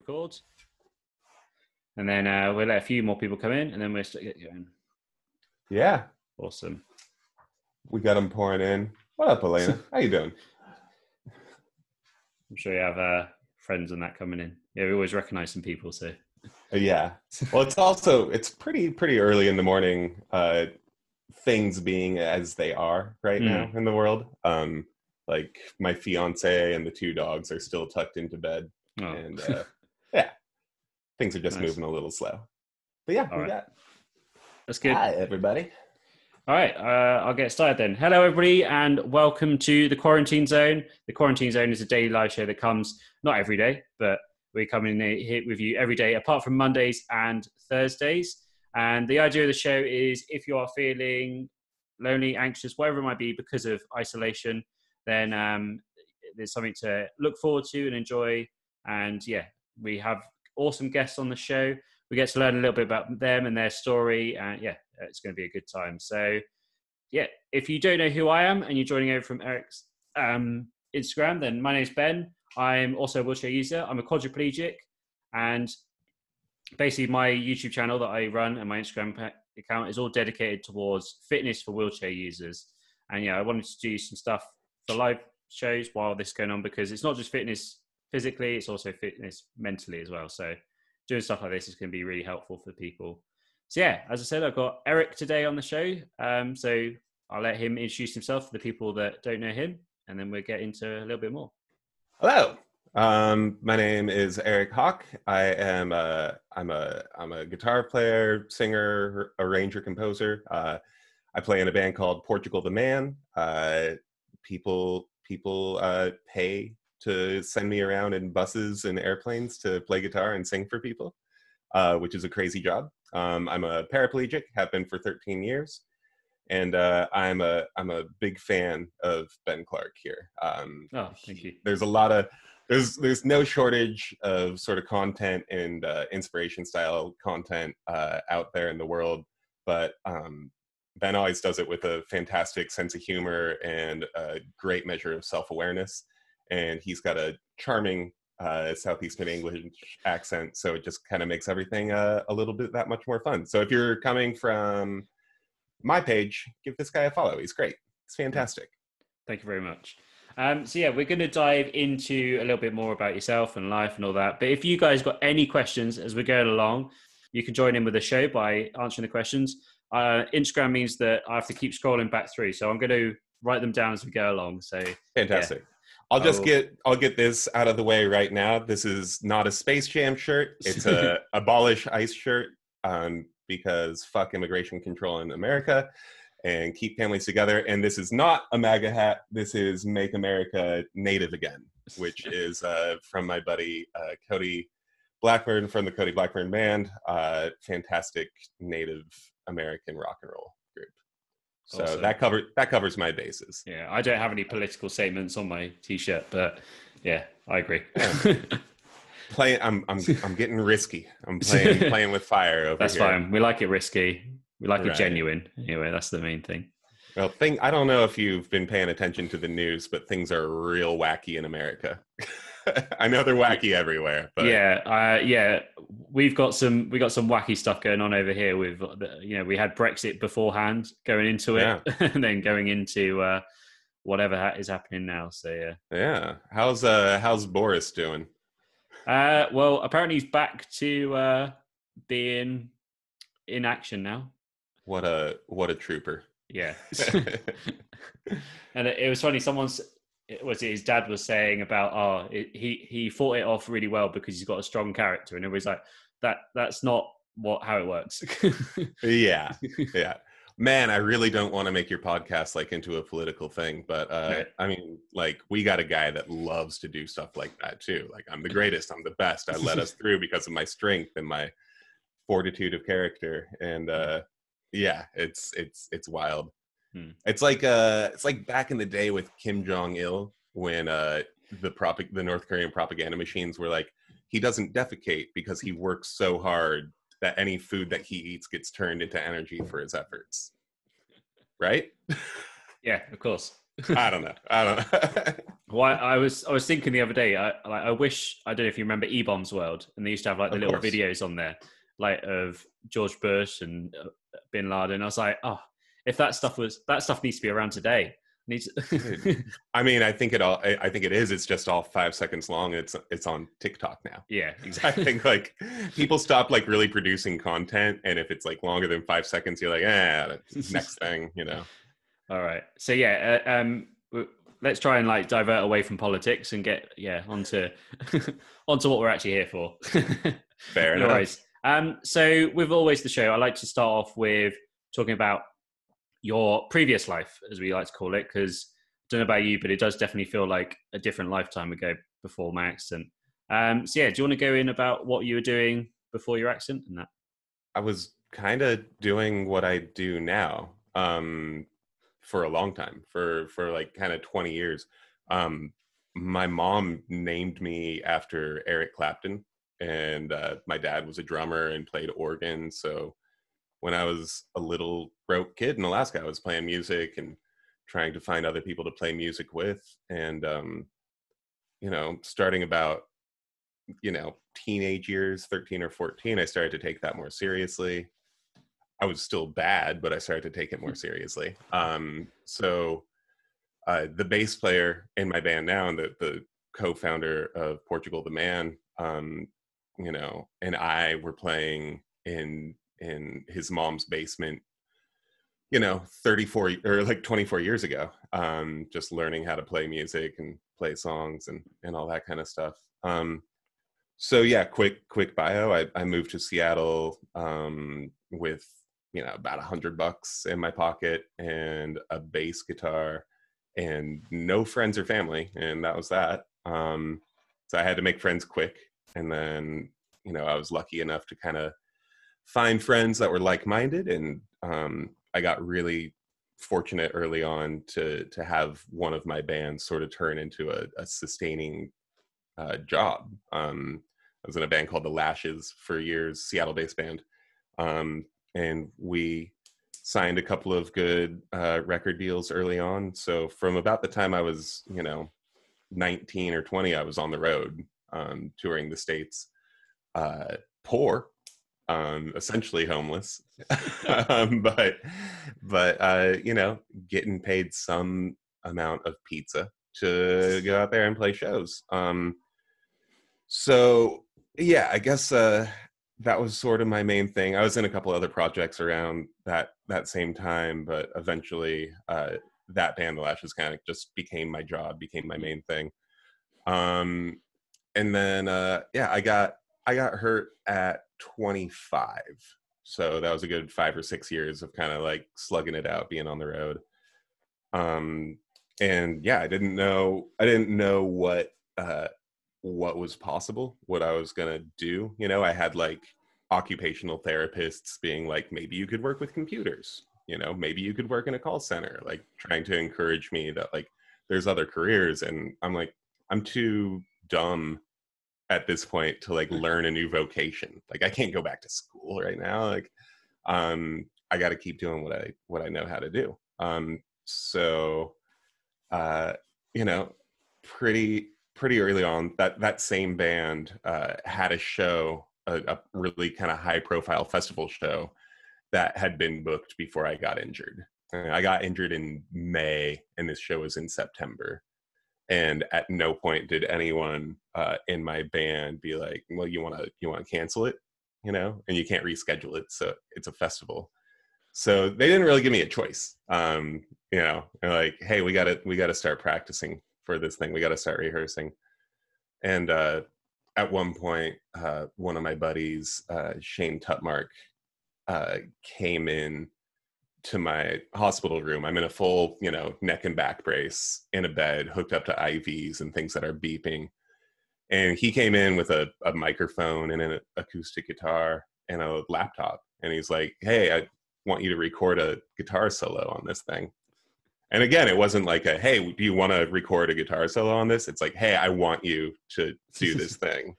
record. And then we'll let a few more people come in, and then we'll start get going. Yeah. Awesome. We got them pouring in. What up, Elena? How you doing? I'm sure you have friends and that coming in. Yeah, we always recognize some people, so. Yeah. Well, it's pretty early in the morning, things being as they are right now in the world. Like my fiance and the two dogs are still tucked into bed. Oh. And yeah, things are just moving a little slow. But yeah, That's good. Hi, everybody. All right, I'll get started then. Hello, everybody, and welcome to the Quarantine Zone. The Quarantine Zone is a daily live show that comes not every day, but we come in here with you every day, apart from Mondays and Thursdays. And the idea of the show is if you are feeling lonely, anxious, whatever it might be because of isolation, then there's something to look forward to and enjoy. And yeah, we have awesome guests on the show. We get to learn a little bit about them and their story. And yeah, it's going to be a good time. So yeah, if you don't know who I am and you're joining over from Eric's Instagram, then my name's Ben. I'm also a wheelchair user. I'm a quadriplegic. And basically my YouTube channel that I run and my Instagram account is all dedicated towards fitness for wheelchair users. And yeah, I wanted to do some stuff for live shows while this is going on, because it's not just fitness physically, it's also fitness mentally as well. So doing stuff like this is going to be really helpful for people. So yeah, as I said, I've got Eric today on the show. So I'll let him introduce himself for the people that don't know him, and then we'll get into a little bit more. Hello. My name is Eric Howk. I'm a guitar player, singer, arranger, composer. I play in a band called Portugal the Man. People pay to send me around in buses and airplanes to play guitar and sing for people, which is a crazy job. I'm a paraplegic, have been for 13 years. And I'm a big fan of Ben Clark here. Thank you. There's a lot of there's no shortage of sort of content and inspiration style content out there in the world, but Ben always does it with a fantastic sense of humor and a great measure of self-awareness. And he's got a charming Southeastern English accent, so it just kind of makes everything a little bit that much more fun. So if you're coming from my page, give this guy a follow. He's great. It's fantastic. Thank you very much. So yeah, we're going to dive into a little bit more about yourself and life and all that. But if you guys got any questions as we're going along, you can join in with the show by answering the questions. Instagram means that I have to keep scrolling back through, so I'm going to write them down as we go along. So fantastic. Yeah. I'll get this out of the way right now. This is not a Space Jam shirt. It's a Abolish ICE shirt. Because fuck immigration control in America and keep families together. And this is not a MAGA hat. This is Make America Native Again, which is from my buddy Cody Blackburn from the Cody Blackburn Band. Fantastic Native American rock and roll group. So awesome. that covers my bases. Yeah, I don't have any political statements on my t-shirt, but yeah, I agree. I'm getting risky. I'm playing with fire over here. That's fine. We like it risky. We like it genuine. Anyway, that's the main thing. Well, I don't know if you've been paying attention to the news, but things are real wacky in America. I know they're wacky everywhere, but yeah, we've got some wacky stuff going on over here. With we had Brexit beforehand going into it, and then going into whatever is happening now. So yeah. How's Boris doing? Well, apparently he's back to being in action now. What a trooper! Yeah, and it was funny. His dad was saying about he fought it off really well because he's got a strong character, and it was like that's not how it works. yeah. Man, I really don't want to make your podcast into a political thing, but I mean, we got a guy that loves to do stuff like that too. I'm the greatest, I'm the best. I led us through because of my strength and my fortitude of character, and yeah, it's wild. It's like back in the day with Kim Jong-il when the North Korean propaganda machines were like, he doesn't defecate because he works so hard that any food that he eats gets turned into energy for his efforts. Right? Yeah, of course. I don't know. I don't know. Well, I was thinking the other day. I wish, I don't know if you remember E-Bombs World, and they used to have like the Of little course. videos on there, like of George Bush and Bin Laden. I was like, oh, if that stuff needs to be around today. Needs. Dude, I mean, I think it is. It's just all 5 seconds long. It's on TikTok now. Yeah, I exactly. think like people stop like really producing content, and if it's like longer than 5 seconds, you're like, next thing, you know. All right. So yeah, let's try and like divert away from politics and get onto onto what we're actually here for. Fair No enough. worries. So with always the show, I like to start off with talking about your previous life, as we like to call it, because I don't know about you, but it does definitely feel like a different lifetime ago before my accident. So yeah, do you want to go in about what you were doing before your accident and that? I was kind of doing what I do now for a long time, for like kind of 20 years. My mom named me after Eric Clapton, and my dad was a drummer and played organ. So when I was a little broke kid in Alaska, I was playing music and trying to find other people to play music with. And, starting about, teenage years, 13 or 14, I started to take that more seriously. I was still bad, but I started to take it more seriously. So the bass player in my band now, and the co-founder of Portugal, the Man, and I were playing in his mom's basement, 34 or like 24 years ago, just learning how to play music and play songs and all that kind of stuff. So yeah, quick bio. I moved to Seattle with about $100 in my pocket and a bass guitar and no friends or family, and that was that. So I had to make friends quick, and then I was lucky enough to kind of find friends that were like-minded, and I got really fortunate early on to have one of my bands sort of turn into a sustaining job. I was in a band called The Lashes for years, Seattle-based band, and we signed a couple of good record deals early on. So from about the time I was 19 or 20, I was on the road touring the States, poor, essentially homeless, but getting paid some amount of pizza to go out there and play shows. So yeah, I guess that was sort of my main thing. I was in a couple other projects around that same time, but eventually that band, The Lashes, kind of just became my job, became my main thing. And then I got hurt at 25. So that was a good 5 or 6 years of kind of like slugging it out, being on the road. And yeah, I didn't know what was possible, what I was gonna do. I had like occupational therapists being like, maybe you could work with computers, maybe you could work in a call center, like trying to encourage me that like there's other careers. And I'm like, I'm too dumb at this point to like learn a new vocation. Like I can't go back to school right now. Like I got to keep doing what I know how to do. So pretty early on, that same band had a show, a really kind of high profile festival show that had been booked before I got injured. I got injured in May, and this show was in September. And at no point did anyone in my band be like, "Well, you want to cancel it, and you can't reschedule it. So it's a festival." So they didn't really give me a choice. They're like, "Hey, we got to start practicing for this thing. We got to start rehearsing." And at one point, one of my buddies, Shane Tutmark, came in to my hospital room. I'm in a full, neck and back brace in a bed, hooked up to IVs and things that are beeping. And he came in with a microphone and an acoustic guitar and a laptop. And he's like, "Hey, I want you to record a guitar solo on this thing." And again, it wasn't like "Hey, do you want to record a guitar solo on this?" It's like, "Hey, I want you to do this thing."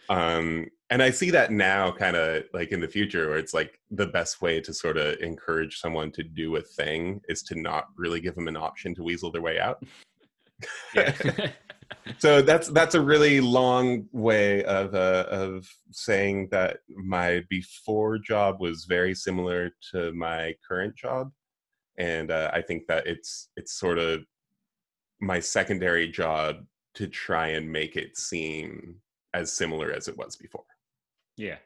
And And I see that now kind of like in the future where it's like the best way to sort of encourage someone to do a thing is to not really give them an option to weasel their way out. Yeah. So that's a really long way of saying that my before job was very similar to my current job. And I think that it's sort of my secondary job to try and make it seem as similar as it was before. Yeah.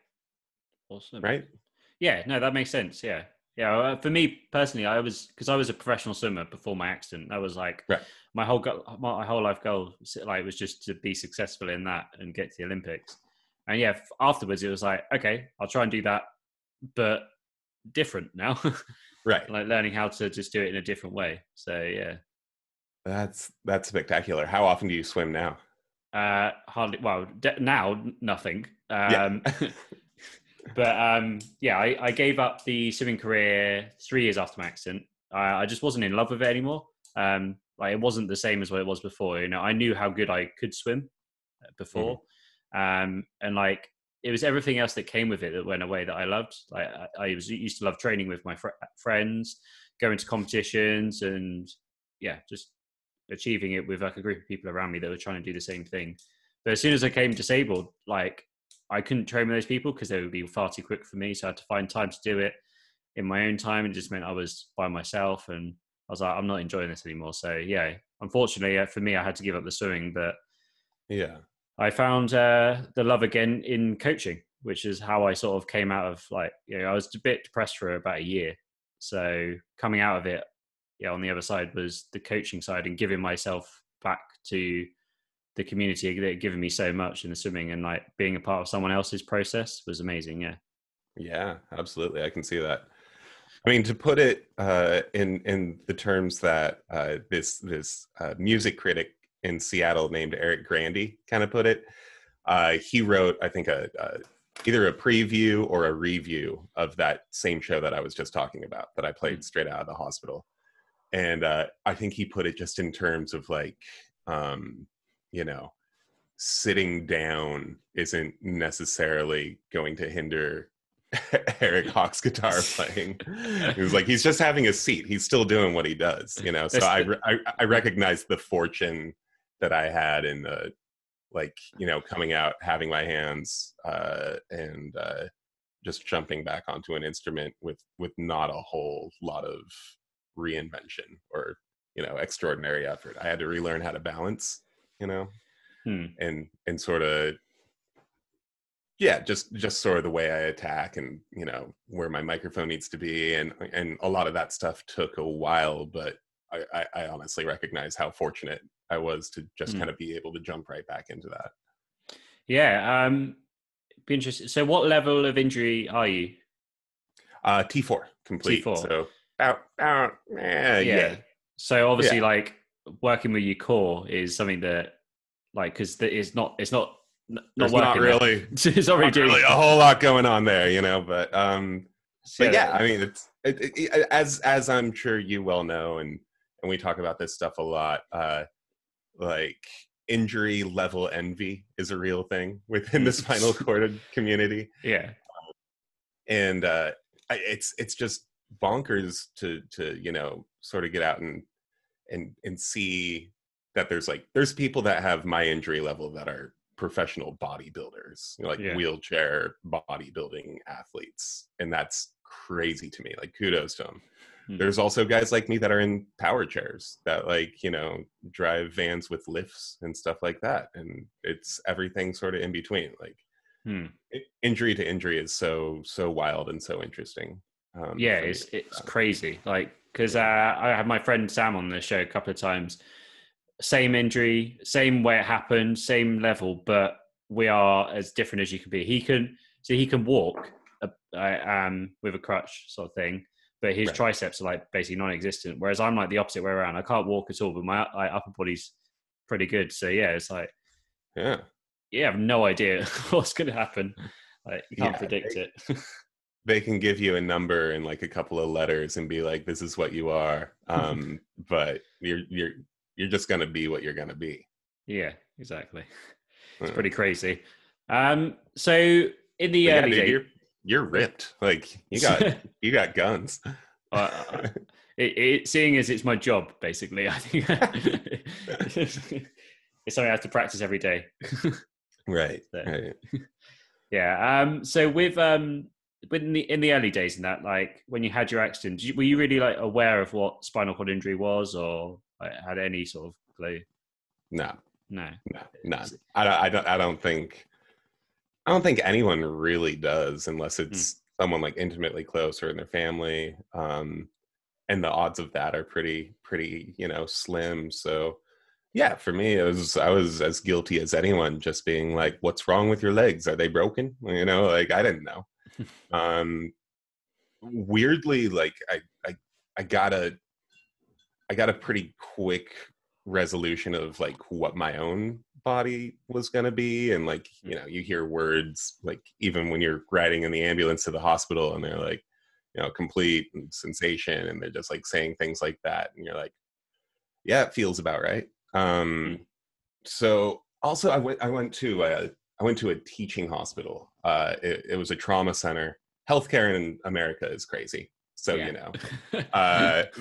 Awesome. Right? Yeah, no, that makes sense. Yeah. Yeah. For me personally, because I was a professional swimmer before my accident. That was like Right. my whole life goal, like, was just to be successful in that and get to the Olympics. And yeah, afterwards it was like, okay, I'll try and do that, but different now. Right. Like learning how to just do it in a different way. So yeah. That's spectacular. How often do you swim now? Hardly. Well, now nothing. Yeah. But yeah, I gave up the swimming career 3 years after my accident. I just wasn't in love with it anymore. Like it wasn't the same as what it was before. You know, I knew how good I could swim before, and like it was everything else that came with it that went away that I loved. Like I used to love training with my friends, going to competitions, and yeah, just achieving it with like a group of people around me that were trying to do the same thing. But as soon as I came disabled, like I couldn't train with those people because they would be far too quick for me. So I had to find time to do it in my own time. It just meant I was by myself, and I was like, I'm not enjoying this anymore. So yeah, unfortunately for me, I had to give up the swimming. But yeah, I found the love again in coaching, which is how I sort of came out of, like, you know, I was a bit depressed for about a year. So coming out of it, yeah, on the other side was the coaching side and giving myself back to the community that had given me so much in the swimming, and like being a part of someone else's process was amazing. Yeah, absolutely. I can see that. I mean, to put it in the terms that this music critic in Seattle named Eric Grandy kind of put it, he wrote, I think, either a preview or a review of that same show that I was just talking about that I played straight out of the hospital. And I think he put it just in terms of like, you know, sitting down isn't necessarily going to hinder Eric Hawk's guitar playing. He was like, he's just having a seat. He's still doing what he does, you know? So I recognize the fortune that I had in the, like, you know, coming out, having my hands and just jumping back onto an instrument with not a whole lot of reinvention or, you know, extraordinary effort. I had to relearn how to balance, you know, and sort of, yeah, just sort of the way I attack and, you know, where my microphone needs to be. And a lot of that stuff took a while, but I honestly recognize how fortunate I was to just kind of be able to jump right back into that. Yeah. Be interesting. So what level of injury are you? T4 complete. T4. So yeah. So obviously, like, working with your core is something that, like, because it's not There's working. Not really, it's not really a whole lot going on there, you know. But yeah, I mean, it's as I'm sure you well know, and we talk about this stuff a lot. Like, injury level envy is a real thing within the spinal cord community. Yeah, and it's just bonkers to you know, sort of get out and see that there's people that have my injury level that are professional bodybuilders, you know, like wheelchair bodybuilding athletes, and that's crazy to me. Like, kudos to them. There's also guys like me that are in power chairs that, like, you know, drive vans with lifts and stuff like that, and it's everything sort of in between. Like, injury to injury is so wild and so interesting. Yeah, it's crazy. Like, because I had my friend Sam on the show a couple of times. Same injury, same way it happened, same level, but we are as different as you can be. He can walk with a crutch sort of thing, but his triceps are like basically non-existent. Whereas I'm like the opposite way around. I can't walk at all, but my upper body's pretty good. So yeah, it's like, I have no idea what's going to happen. Like, you can't predict it. They can give you a number and like a couple of letters and be like, this is what you are. But you're just going to be what you're going to be. Yeah, exactly. It's pretty crazy. So in the But early dude, days, you're ripped. Like you got guns. seeing as it's my job, basically, I think it's something I have to practice every day. Right. So, Right. yeah. So with in the early days, and that, like when you had your accident, were you really like aware of what spinal cord injury was, or like, had any sort of clue? No. No. No. None. I don't think anyone really does, unless it's someone like intimately close or in their family. And the odds of that are pretty, slim. So yeah, for me, I was as guilty as anyone, just being like, what's wrong with your legs? Are they broken? Like I didn't know. Weirdly, like I got a pretty quick resolution of like what my own body was going to be. And like, you hear words like, even when you're riding in the ambulance to the hospital and they're like, complete and sensation, and they're just like saying things like that, and you're like, yeah, it feels about right. So also I went to a teaching hospital. It was a trauma center. Healthcare in America is crazy, so Yeah.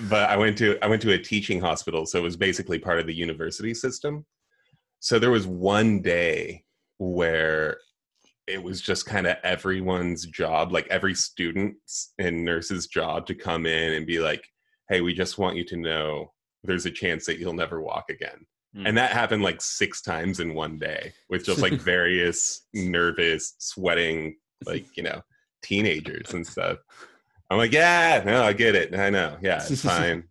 but I went to a teaching hospital, so it was basically part of the university system. So there was one day where it was just kind of everyone's job, like every student's and nurse's job, to come in and be like, hey, we just want you to know there's a chance that you'll never walk again. And that happened like 6 times in one day, with just like various nervous, sweating, like, teenagers and stuff. I'm like, yeah, no, I get it. I know. Yeah, it's fine.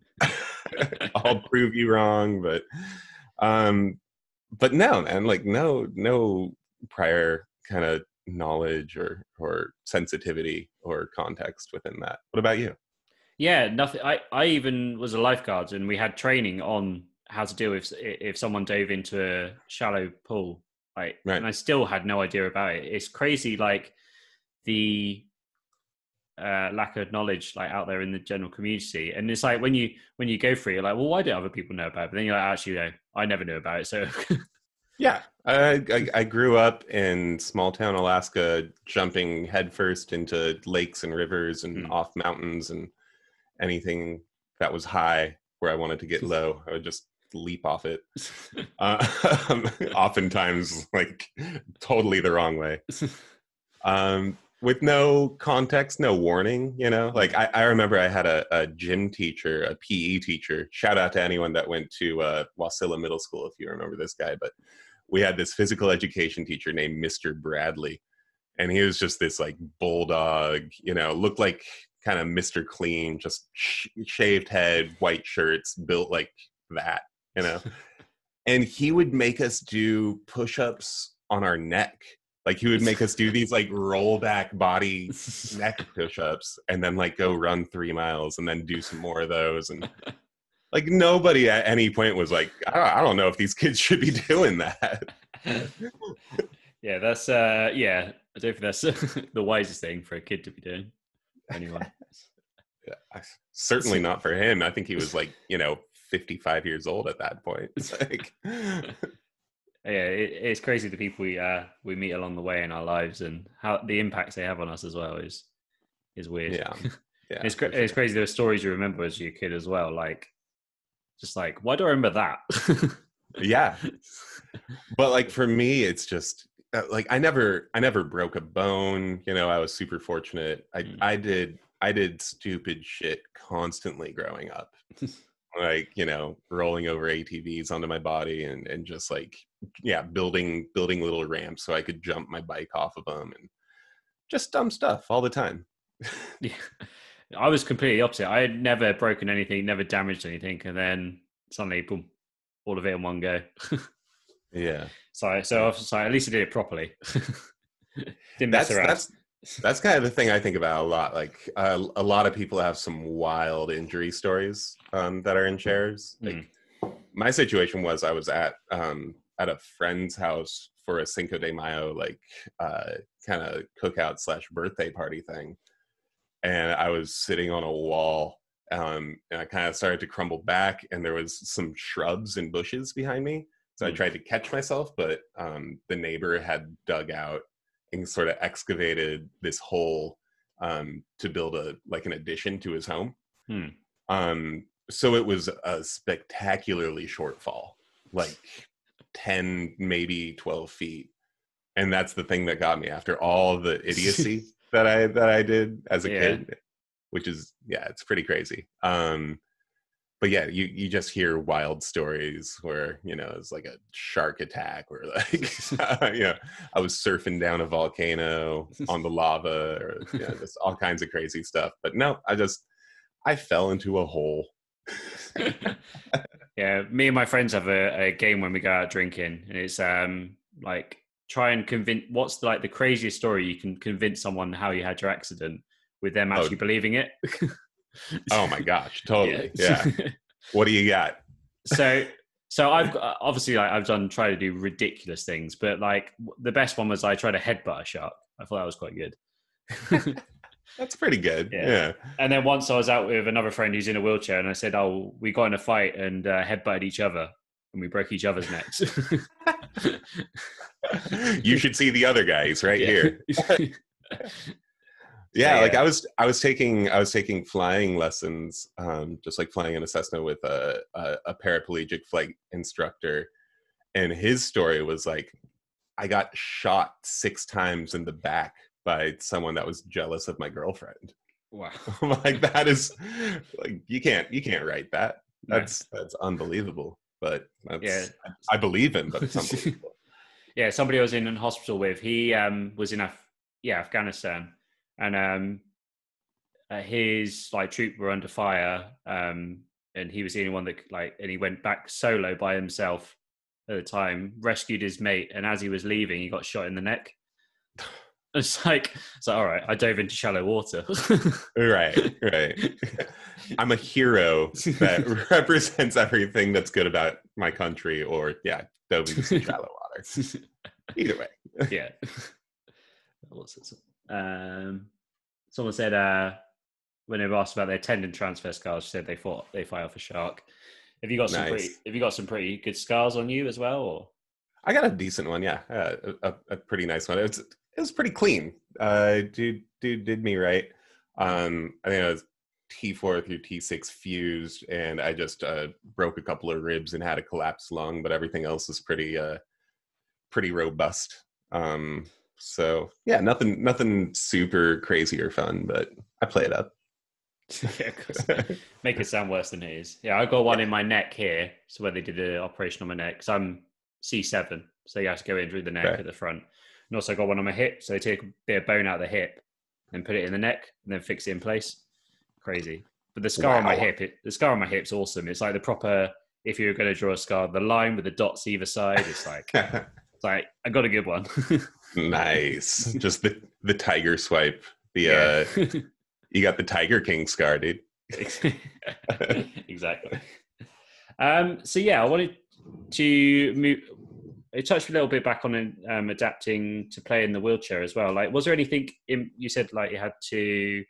I'll prove you wrong. But no, man, like no prior kind of knowledge or sensitivity or context within that. What about you? Yeah, nothing. I even was a lifeguard, and we had training on how to deal with if someone dove into a shallow pool. Like, Right. and I still had no idea about it. It's crazy, like the lack of knowledge like out there in the general community. And it's like when you go through it, you're like, well, why do other people know about it? But then you're like, actually, no, I never knew about it. So Yeah, I grew up in small town Alaska, jumping headfirst into lakes and rivers and off mountains, and anything that was high where I wanted to get low, I would just leap off it. Oftentimes, like totally the wrong way. With no context, no warning, like I remember I had a gym teacher, a PE teacher. Shout out to anyone that went to Wasilla Middle School, if you remember this guy. But we had this physical education teacher named Mr. Bradley, and he was just this like bulldog, looked like kind of Mr. Clean, just shaved head, white shirts, built like that, and he would make us do push-ups on our neck. Like he would make us do these like roll back body neck push-ups, and then like go run 3 miles and then do some more of those. And like nobody at any point was like, I don't know if these kids should be doing that. Yeah, that's I don't think that's the wisest thing for a kid to be doing. Anyway. Yeah, certainly not for him. I think he was like, 55 years old at that point. Like, yeah, it's crazy the people we meet along the way in our lives, and how the impacts they have on us as well is weird. Yeah, it's crazy. There are stories you remember as you're a kid as well, like just like, why do I remember that? Yeah, but like for me, it's just like I never broke a bone. I was super fortunate. I did stupid shit constantly growing up. Like, rolling over ATVs onto my body and just like, building little ramps so I could jump my bike off of them, and just dumb stuff all the time. Yeah, I was completely opposite. I had never broken anything, never damaged anything, and then suddenly, boom, all of it in one go. Yeah. So at least I did it properly. Didn't mess around. That's kind of the thing I think about a lot. Like a lot of people have some wild injury stories that are in chairs. Like my situation was I was at a friend's house for a Cinco de Mayo, like kind of cookout / birthday party thing. And I was sitting on a wall and I kind of started to crumble back, and there was some shrubs and bushes behind me. So I tried to catch myself, but the neighbor had dug out and sort of excavated this hole to build an addition to his home. So it was a spectacularly short fall, like 10, maybe 12 feet. And that's the thing that got me after all the idiocy that I did as a kid, which is, it's pretty crazy. But yeah, you just hear wild stories where, it's like a shark attack or like, I was surfing down a volcano on the lava or just all kinds of crazy stuff. But no, I fell into a hole. Yeah, me and my friends have a game when we go out drinking, and it's like try and convince what's like the craziest story you can convince someone how you had your accident with them actually believing it. Oh my gosh, totally. Yeah. What do you got? So I've obviously I've tried to do ridiculous things, but like the best one was I tried to headbutt a shark. I thought that was quite good. That's pretty good. Yeah. And then once I was out with another friend who's in a wheelchair, and I said, "Oh, we got in a fight and headbutted each other, and we broke each other's necks." You should see the other guys right here. Yeah, like I was taking flying lessons, just like flying in a Cessna with a paraplegic flight instructor, and his story was like, I got shot 6 times in the back by someone that was jealous of my girlfriend. Wow. Like that is like you can't write that. That's unbelievable. But I believe him, but it's unbelievable. Yeah, somebody I was in hospital with, he was in Afghanistan, and his like troop were under fire, and he was the only one that and he went back solo by himself at the time, rescued his mate, and as he was leaving, he got shot in the neck. It's like all right, I dove into shallow water. Right. I'm a hero that represents everything that's good about my country, or dove into shallow water. Either way. Yeah. Someone said when they were asked about their tendon transfer scars, said they thought they fight off a shark. Have you got some pretty good scars on you as well? Or I got a decent one, yeah. A pretty nice one. It was pretty clean. Dude did me right. I think I was T4 through T6 fused, and I just broke a couple of ribs and had a collapsed lung, but everything else is pretty robust. So yeah, nothing super crazy or fun, but I play it up. Make it sound worse than it is. Yeah, I got one in my neck here. So where they did the operation on my neck, because I'm C7, so you have to go in through the neck at the front. And also got one on my hip, so they take a bit of bone out of the hip and put it in the neck and then fix it in place. Crazy. But the scar on my hip's awesome. It's like the proper, if you're going to draw a scar, the line with the dots either side. It's like I got a good one. Nice. Just the tiger swipe. You got the Tiger King scar, dude. Exactly. So yeah, I wanted to move. It touched a little bit back on adapting to play in the wheelchair as well. Like, was there anything you said like you had to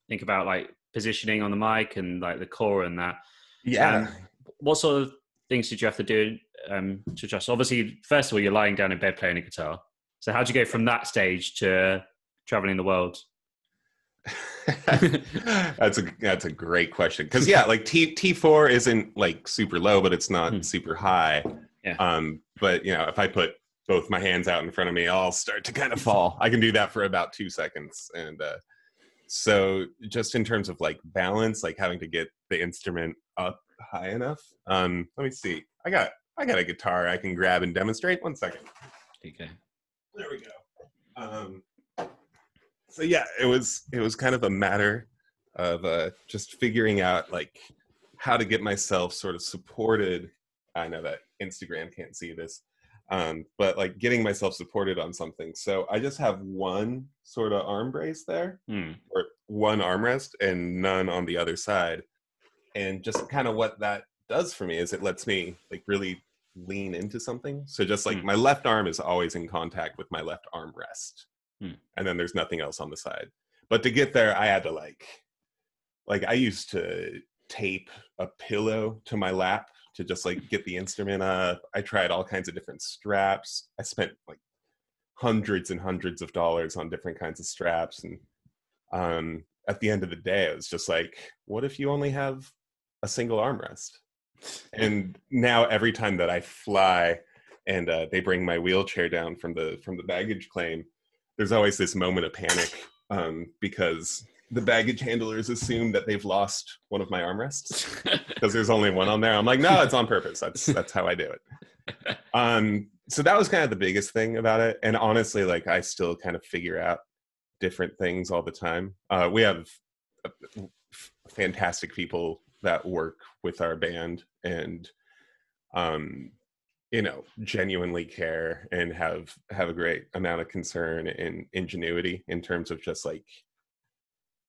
think about like positioning on the mic and like the core and that? Yeah. What sort of things did you have to do to adjust? Obviously, first of all, you're lying down in bed playing a guitar. So how'd you go from that stage to traveling the world? That's a great question, because like T4 isn't like super low, but it's not super high. But if I put both my hands out in front of me, I'll start to kind of fall. I can do that for about 2 seconds. And so just in terms of like balance, like having to get the instrument up high enough. Let me see. I got a guitar I can grab and demonstrate. 1 second. Okay. There we go. So yeah, it was kind of a matter of just figuring out like how to get myself sort of supported. I know that Instagram can't see this, but like getting myself supported on something. So I just have one sort of arm brace there, or one armrest, and none on the other side. And just kind of what that does for me is it lets me like really lean into something. So just like my left arm is always in contact with my left armrest. And then there's nothing else on the side. But to get there, I had to like I used to tape a pillow to my lap to just like get the instrument up. I tried all kinds of different straps. I spent like hundreds and hundreds of dollars on different kinds of straps. And at the end of the day, it was just like, what if you only have a single armrest? And now every time that I fly and they bring my wheelchair down from the baggage claim, there's always this moment of panic because the baggage handlers assume that they've lost one of my armrests because there's only one on there. I'm like, no, it's on purpose. That's how I do it. So that was kind of the biggest thing about it. And honestly, like, I still kind of figure out different things all the time. We have fantastic people that work with our band and genuinely care and have a great amount of concern and ingenuity in terms of just like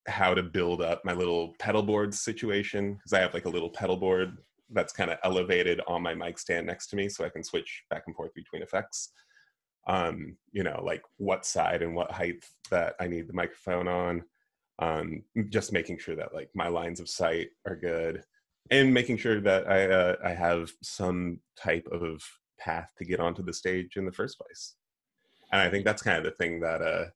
how to build up my little pedal board situation, because I have like a little pedal board that's kind of elevated on my mic stand next to me so I can switch back and forth between effects. Like what side and what height that I need the microphone on, just making sure that like my lines of sight are good, and making sure that I have some type of path to get onto the stage in the first place. And I think that's kind of the thing that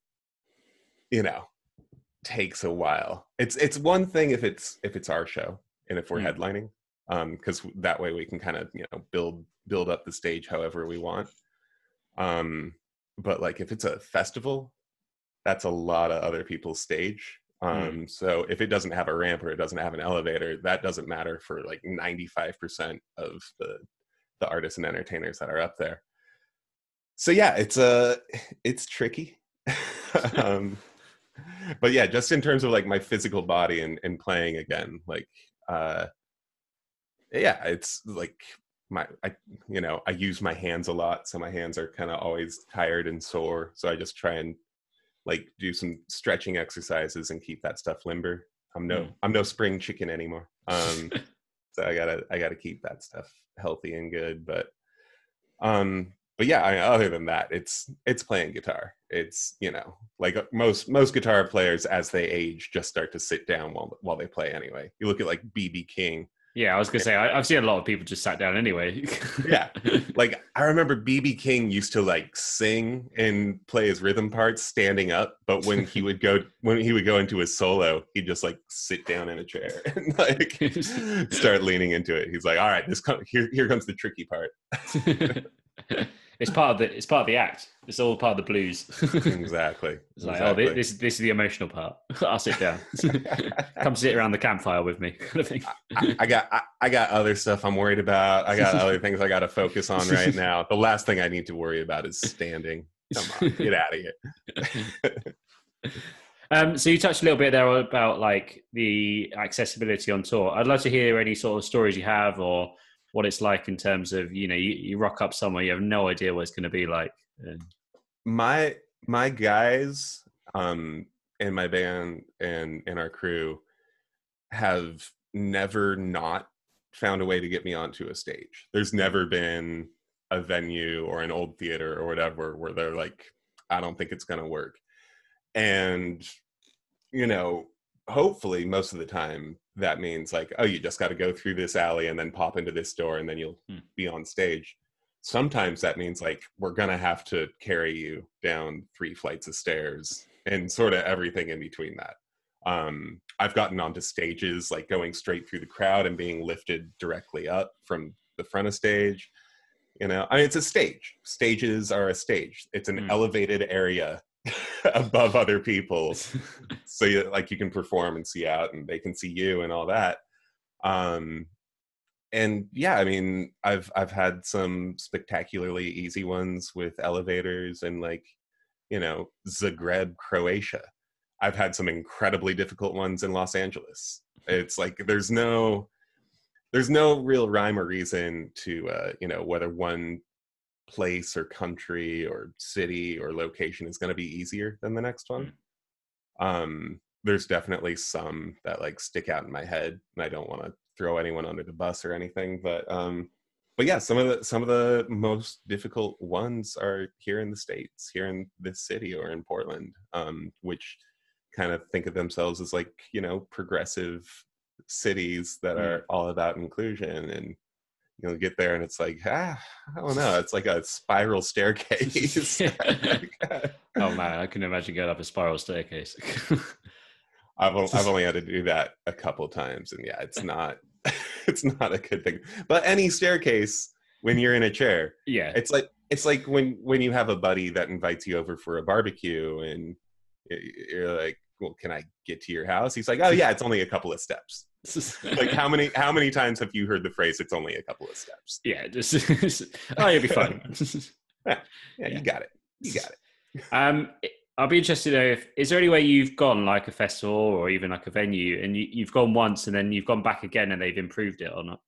takes a while. It's one thing if it's our show and if we're headlining, because that way we can kind of build up the stage however we want. But like if it's a festival, that's a lot of other people's stage. So if it doesn't have a ramp or it doesn't have an elevator, that doesn't matter for like 95% of the artists and entertainers that are up there. So yeah, it's tricky. But yeah, just in terms of like my physical body and playing again, like it's like I use my hands a lot, so my hands are kind of always tired and sore. So I just try and like do some stretching exercises and keep that stuff limber. I'm no spring chicken anymore. So I gotta keep that stuff healthy and good. But yeah, other than that, it's playing guitar. It's like most guitar players as they age just start to sit down while they play anyway. You look at like BB King. Yeah, I was gonna say I've seen a lot of people just sat down anyway. Yeah, like I remember BB King used to like sing and play his rhythm parts standing up, but when he would go into his solo, he'd just like sit down in a chair and like start leaning into it. He's like, all right, here comes the tricky part. It's part of the act. It's all part of the blues. Exactly. It's like, oh, this is the emotional part. I'll sit down. Come sit around the campfire with me, kind of thing. I got other stuff I'm worried about. I got other things I got to focus on right now. The last thing I need to worry about is standing. Come on, get out of here. So you touched a little bit there about like the accessibility on tour. I'd love to hear any sort of stories you have or what it's like in terms of, you rock up somewhere, you have no idea what it's going to be like. My guys in my band and in our crew have never not found a way to get me onto a stage. There's never been a venue or an old theater or whatever where they're like, I don't think it's going to work. And, hopefully most of the time that means like, oh, you just got to go through this alley and then pop into this door and then you'll be on stage. Sometimes that means like, we're going to have to carry you down 3 flights of stairs and sort of everything in between that. I've gotten onto stages, like going straight through the crowd and being lifted directly up from the front of stage. It's a stage. Stages are a stage. It's an elevated area above other people, so you can perform and see out and they can see you and all that. And yeah, I've had some spectacularly easy ones with elevators and Zagreb, Croatia. I've had some incredibly difficult ones in Los Angeles. It's like there's no real rhyme or reason to whether one place or country or city or location is going to be easier than the next one. There's definitely some that stick out in my head, and I don't want to throw anyone under the bus or anything, but yeah, some of the most difficult ones are here in the States, here in this city or in Portland, which kind of think of themselves as progressive cities that are all about inclusion. And you'll get there and it's like, I don't know, it's like a spiral staircase. Oh man, I can imagine going up a spiral staircase. I've only had to do that a couple times, and yeah, it's not it's not a good thing. But any staircase, when you're in a chair, Yeah, it's like when you have a buddy that invites you over for a barbecue, and you're like, well, can I get to your house? He's like, oh yeah, it's only a couple of steps. Like how many times have you heard the phrase, it's only a couple of steps? Yeah, oh, you'll be fine. Yeah, you got it. I'll be interested to know, is there any way you've gone like a festival or even like a venue and you've gone once and then you've gone back again and they've improved it or not?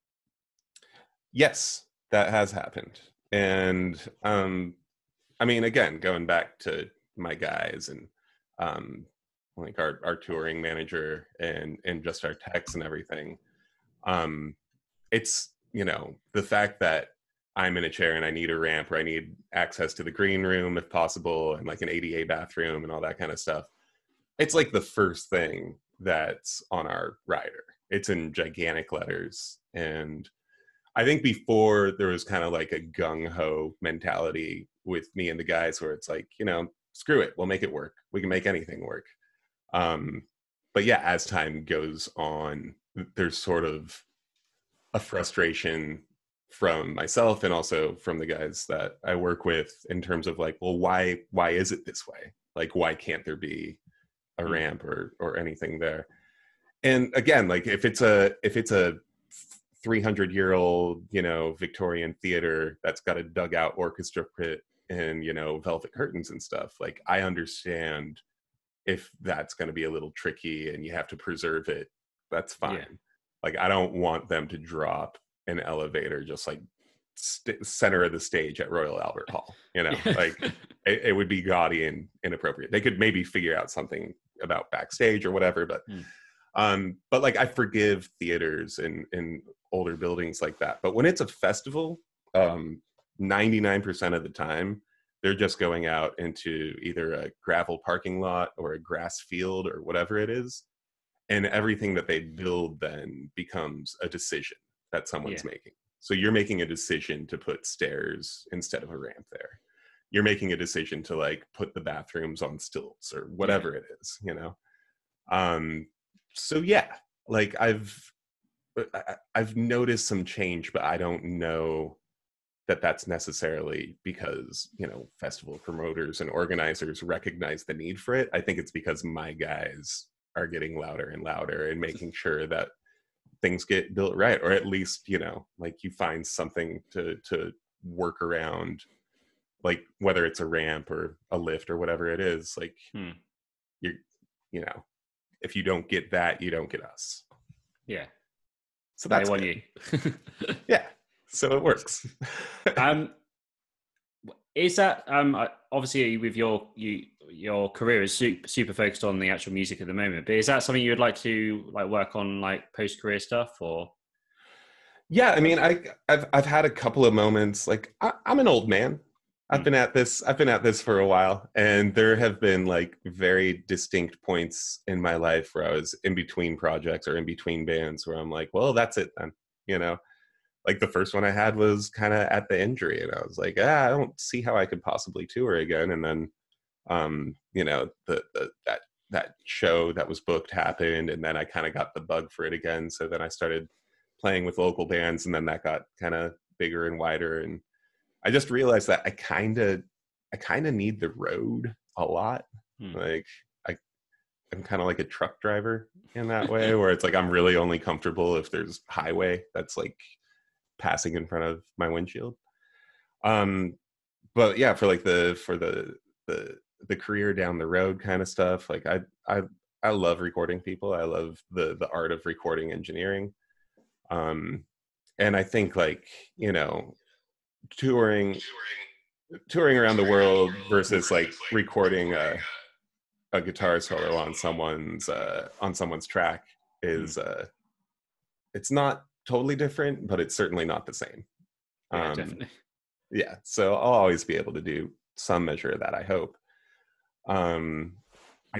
Yes, that has happened. And I mean, again, going back to my guys and like our touring manager and just our techs and everything, it's, the fact that I'm in a chair and I need a ramp, or I need access to the green room if possible, and like an ADA bathroom and all that kind of stuff. It's like the first thing that's on our rider. It's in gigantic letters. And I think before there was kind of like a gung-ho mentality with me and the guys where it's like, screw it, we'll make it work. We can make anything work. But yeah, as time goes on, there's sort of a frustration from myself and also from the guys that I work with in terms of like, well, why is it this way? Like, why can't there be a ramp or anything there? And again, like if it's a 300-year-old, Victorian theater that's got a dugout orchestra pit and, velvet curtains and stuff, like I understand if that's going to be a little tricky and you have to preserve it, that's fine. Yeah. Like I don't want them to drop an elevator just like center of the stage at Royal Albert Hall, like it would be gaudy and inappropriate. They could maybe figure out something about backstage or whatever, but like I forgive theaters in older buildings like that. But when it's a festival, 99% of the time, they're just going out into either a gravel parking lot or a grass field or whatever it is. And everything that they build then becomes a decision that someone's making. So you're making a decision to put stairs instead of a ramp there. You're making a decision to like put the bathrooms on stilts or whatever it is, So yeah, like I've noticed some change, but I don't know that that's necessarily because, festival promoters and organizers recognize the need for it. I think it's because my guys are getting louder and louder and making sure that things get built right, or at least, like you find something to work around, like whether it's a ramp or a lift or whatever it is, like you're, if you don't get that, you don't get us. Yeah. So that's want you. Yeah. So it works. Is that obviously with your career is super focused on the actual music at the moment, but is that something you would like to like work on like post-career stuff or? Yeah, I mean, I've had a couple of moments. Like I'm an old man. I've been at this for a while, and there have been like very distinct points in my life where I was in between projects or in between bands where I'm like, well, that's it then, Like the first one I had was kind of at the injury, and I was like, I don't see how I could possibly tour again. And then, that show that was booked happened, and then I kind of got the bug for it again. So then I started playing with local bands, and then that got kind of bigger and wider. And I just realized that I kind of need the road a lot. Like I'm kind of like a truck driver in that way, where it's like I'm really only comfortable if there's highway that's like passing in front of my windshield. But yeah, for like the career down the road kind of stuff, like I love recording people. I love the art of recording engineering. And I think like, touring around the world versus like recording a guitar solo on someone's track is it's not totally different, but it's certainly not the same. Yeah, definitely. Yeah, so I'll always be able to do some measure of that, I hope. I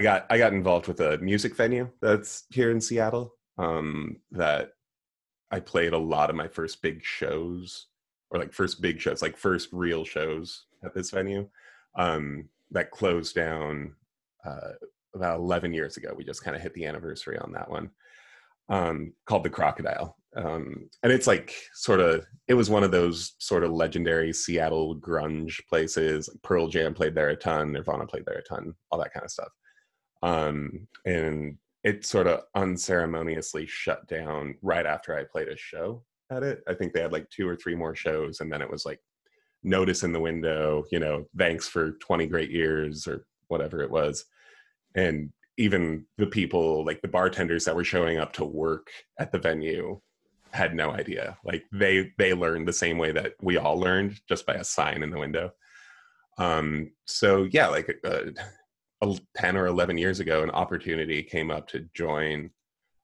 got involved with a music venue that's here in Seattle that I played a lot of my first big shows, or like first big shows, like first real shows at this venue, that closed down about 11 years ago. We just kind of hit the anniversary on that one, called the Crocodile. And it's like it was one of those sort of legendary Seattle grunge places. Like Pearl Jam played there a ton, Nirvana played there a ton, all that kind of stuff. And it sort of unceremoniously shut down right after I played a show at it. I think they had like 2 or 3 more shows, and then it was like, notice in the window, thanks for 20 great years or whatever it was. And even the people, like the bartenders that were showing up to work at the venue, had no idea. Like they learned the same way that we all learned, just by a sign in the window. So yeah, like 10 or 11 years ago, an opportunity came up to join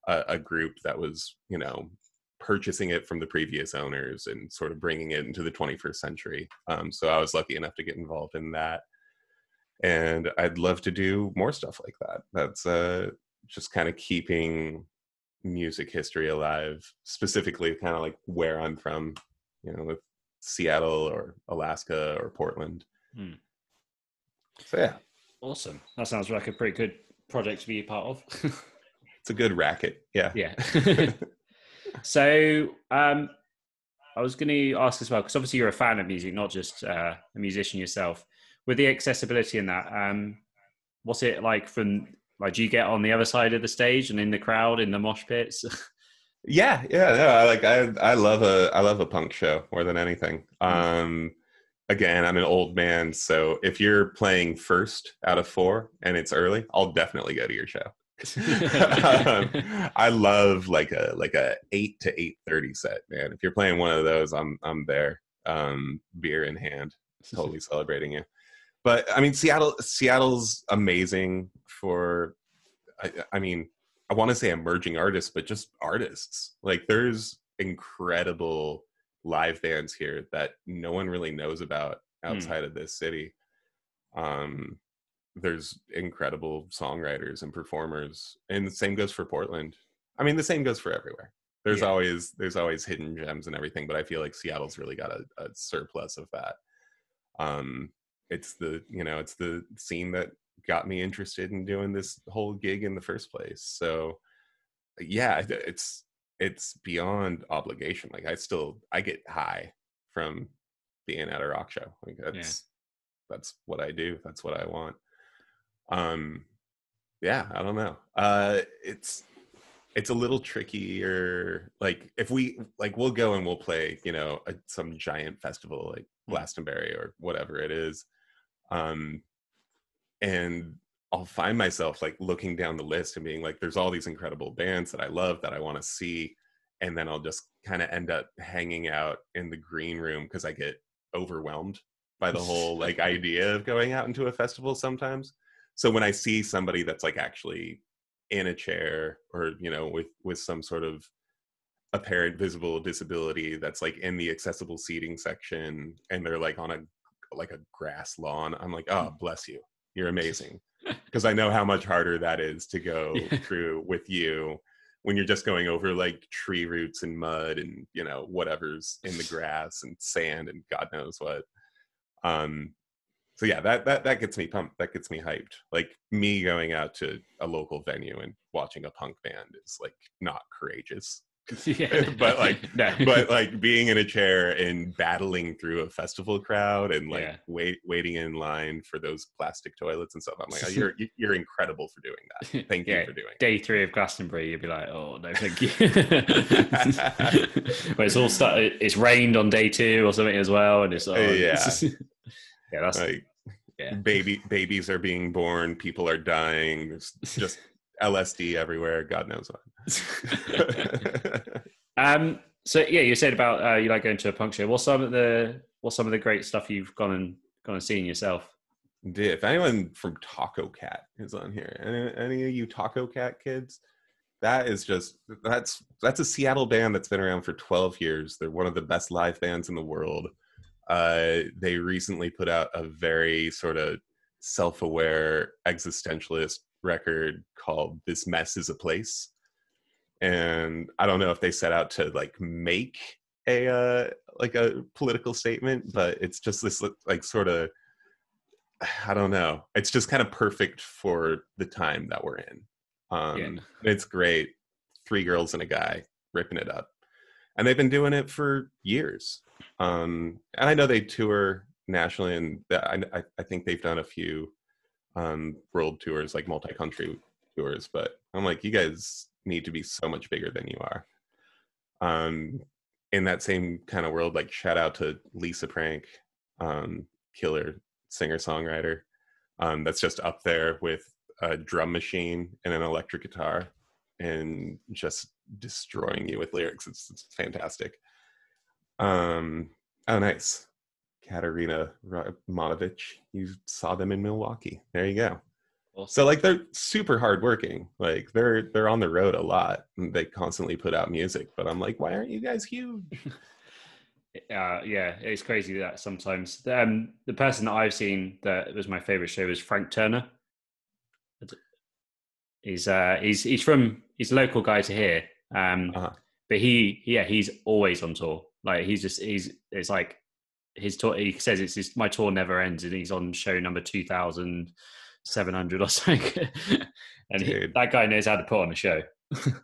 a group that was, purchasing it from the previous owners and sort of bringing it into the 21st century. So I was lucky enough to get involved in that. And I'd love to do more stuff like that. That's just kind of keeping music history alive, specifically kind of like where I'm from, with Seattle or Alaska or Portland. So yeah. Awesome. That sounds like a pretty good project to be a part of. It's a good racket. Yeah. Yeah. So I was going to ask as well, because obviously you're a fan of music, not just a musician yourself. With the accessibility in that, what's it like do you get on the other side of the stage and in the crowd, in the mosh pits? Yeah. No, I love a punk show more than anything. Again, I'm an old man, so if you're playing first out of 4 and it's early, I'll definitely go to your show. I love like a 8 to 8:30 set, man. If you're playing one of those, I'm there, beer in hand, totally celebrating you. But I mean, Seattle's amazing for, I mean, I want to say emerging artists, but just artists. Like there's incredible live bands here that no one really knows about outside of this city. There's incredible songwriters and performers, and the same goes for Portland. I mean, the same goes for everywhere. There's always hidden gems and everything, but I feel like Seattle's really got a surplus of that. It's the scene that got me interested in doing this whole gig in the first place. So yeah, it's beyond obligation. Like I get high from being at a rock show. Like that's what I do. That's what I want. Yeah, I don't know. It's a little trickier. Like if we'll go and we'll play, some giant festival like Glastonbury or whatever it is. And I'll find myself like looking down the list and being like, there's all these incredible bands that I love that I want to see. And then I'll just kind of end up hanging out in the green room because I get overwhelmed by the whole like idea of going out into a festival sometimes. So when I see somebody that's like actually in a chair or, with some sort of apparent visible disability that's like in the accessible seating section and they're like on a grass lawn, I'm like, oh, bless you. You're amazing. Because I know how much harder that is to go through with you when you're just going over like tree roots and mud and, whatever's in the grass and sand and God knows what. So yeah, that gets me pumped. That gets me hyped. Like me going out to a local venue and watching a punk band is like not courageous. but like being in a chair and battling through a festival crowd and like waiting in line for those plastic toilets and stuff. I'm like, oh, you're incredible for doing that. Thank you for doing it. Day 3 of Glastonbury, you'd be like, oh no, thank you. But it's all it's rained on day 2 or something as well, and it's that's like babies are being born, people are dying. There's just LSD everywhere. God knows what. So yeah, you said about you like going to a punk show. What's some of the great stuff you've gone and seen yourself? If anyone from Taco Cat is on here, any of you Taco Cat kids, that's a Seattle band that's been around for 12 years. They're one of the best live bands in the world. They recently put out a very sort of self-aware existentialist record called This Mess Is a Place. and I don't know if they set out to like make a like a political statement, but it's just this like sort of, I don't know, it's just kind of perfect for the time that we're in. It's great. 3 girls and a guy ripping it up, and they've been doing it for years. And I know they tour nationally, and I think they've done a few world tours, like multi-country tours, but I'm like, you guys need to be so much bigger than you are. In that same kind of world, like shout out to Lisa Prank, killer singer-songwriter, that's just up there with a drum machine and an electric guitar and just destroying you with lyrics. It's fantastic. Oh, nice. Katerina Monovich, you saw them in Milwaukee. There you go. Awesome. So like they're super hardworking. Like they're on the road a lot. And they constantly put out music. But I'm like, why aren't you guys huge? Yeah, it's crazy that sometimes the person that I've seen that was my favorite show was Frank Turner. He's a local guy to here. But he's always on tour. Like it's like his tour. He says my tour never ends, and he's on show number 2,700 or something. And that guy knows how to put on a show.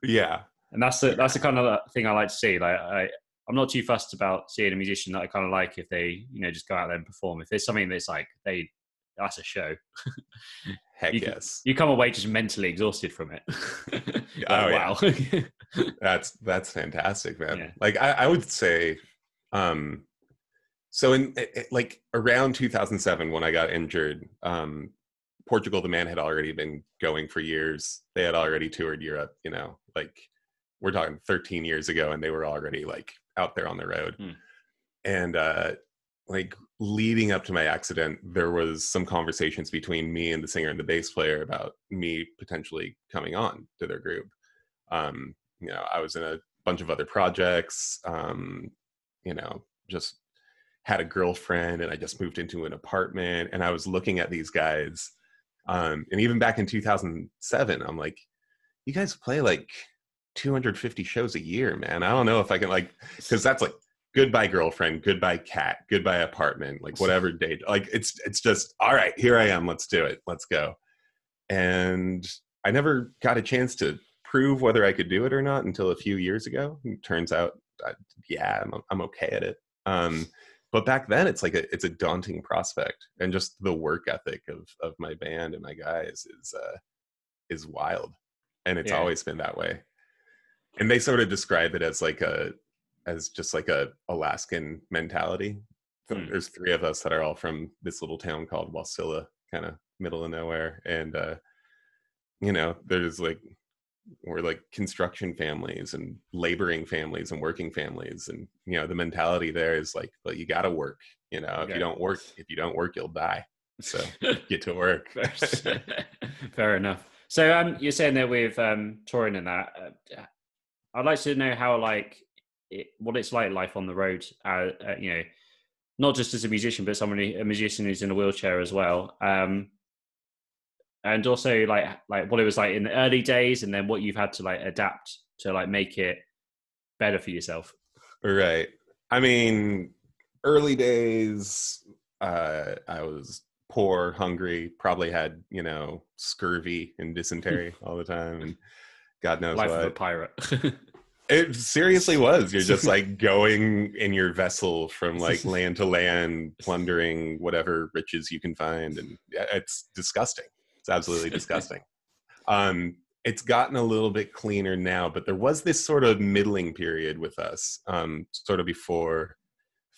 Yeah, and that's the kind of thing I like to see. Like I'm not too fussed about seeing a musician that I kind of like if they just go out there and perform. If there's something that's like that's a show. Heck yes. You come away just mentally exhausted from it. Wow. That's fantastic, man. Yeah. Like I would say, so in like around 2007 when I got injured, Portugal the Man had already been going for years. They had already toured Europe, like we're talking 13 years ago, and they were already like out there on the road. And like leading up to my accident, there was some conversations between me and the singer and the bass player about me potentially coming on to their group. I was in a bunch of other projects, just had a girlfriend, and I just moved into an apartment, and I was looking at these guys. And even back in 2007, I'm like, you guys play like 250 shows a year, man. I don't know if I can because that's like goodbye girlfriend, goodbye cat, goodbye apartment, like whatever date. Like it's just, all right, here I am. Let's do it. Let's go. And I never got a chance to prove whether I could do it or not until a few years ago. It turns out, I'm okay at it. But back then it's a daunting prospect, and just the work ethic of my band and my guys is wild. And it's always been that way. And they sort of describe it as just like a Alaskan mentality. So there's 3 of us that are all from this little town called Wasilla, kind of middle of nowhere. And, we're like construction families and laboring families and working families. And, the mentality there is like, well, you got to work, if you don't work, you'll die. So get to work. Fair enough. So you're saying that with touring and that, I'd like to know how what it's like life on the road, not just as a musician, but a musician who's in a wheelchair as well. And also like what it was like in the early days, and then what you've had to adapt to make it better for yourself. Right. I mean, early days, I was poor, hungry, probably had, scurvy and dysentery all the time. And God knows Life what. of a pirate. It seriously was. You're just going in your vessel from land to land, plundering whatever riches you can find. And it's disgusting. It's absolutely disgusting. It's gotten a little bit cleaner now, but there was this sort of middling period with us, sort of before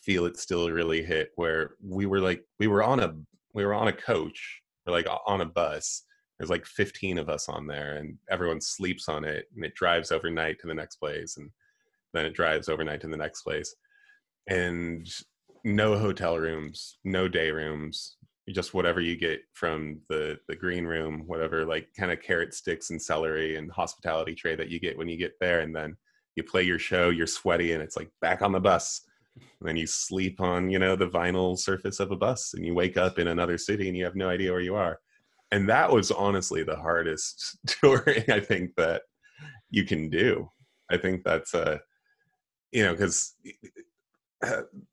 Feel It Still really hit, where we were on a coach, or on a bus. There's 15 of us on there, and everyone sleeps on it, and it drives overnight to the next place, and then it drives overnight to the next place. And no hotel rooms, no day rooms, just whatever you get from the green room, whatever kind of carrot sticks and celery and hospitality tray that you get when you get there. And then you play your show, you're sweaty, and it's back on the bus. And then you sleep on, the vinyl surface of a bus, and you wake up in another city and you have no idea where you are. And that was honestly the hardest touring I think that, you can do. I think that's because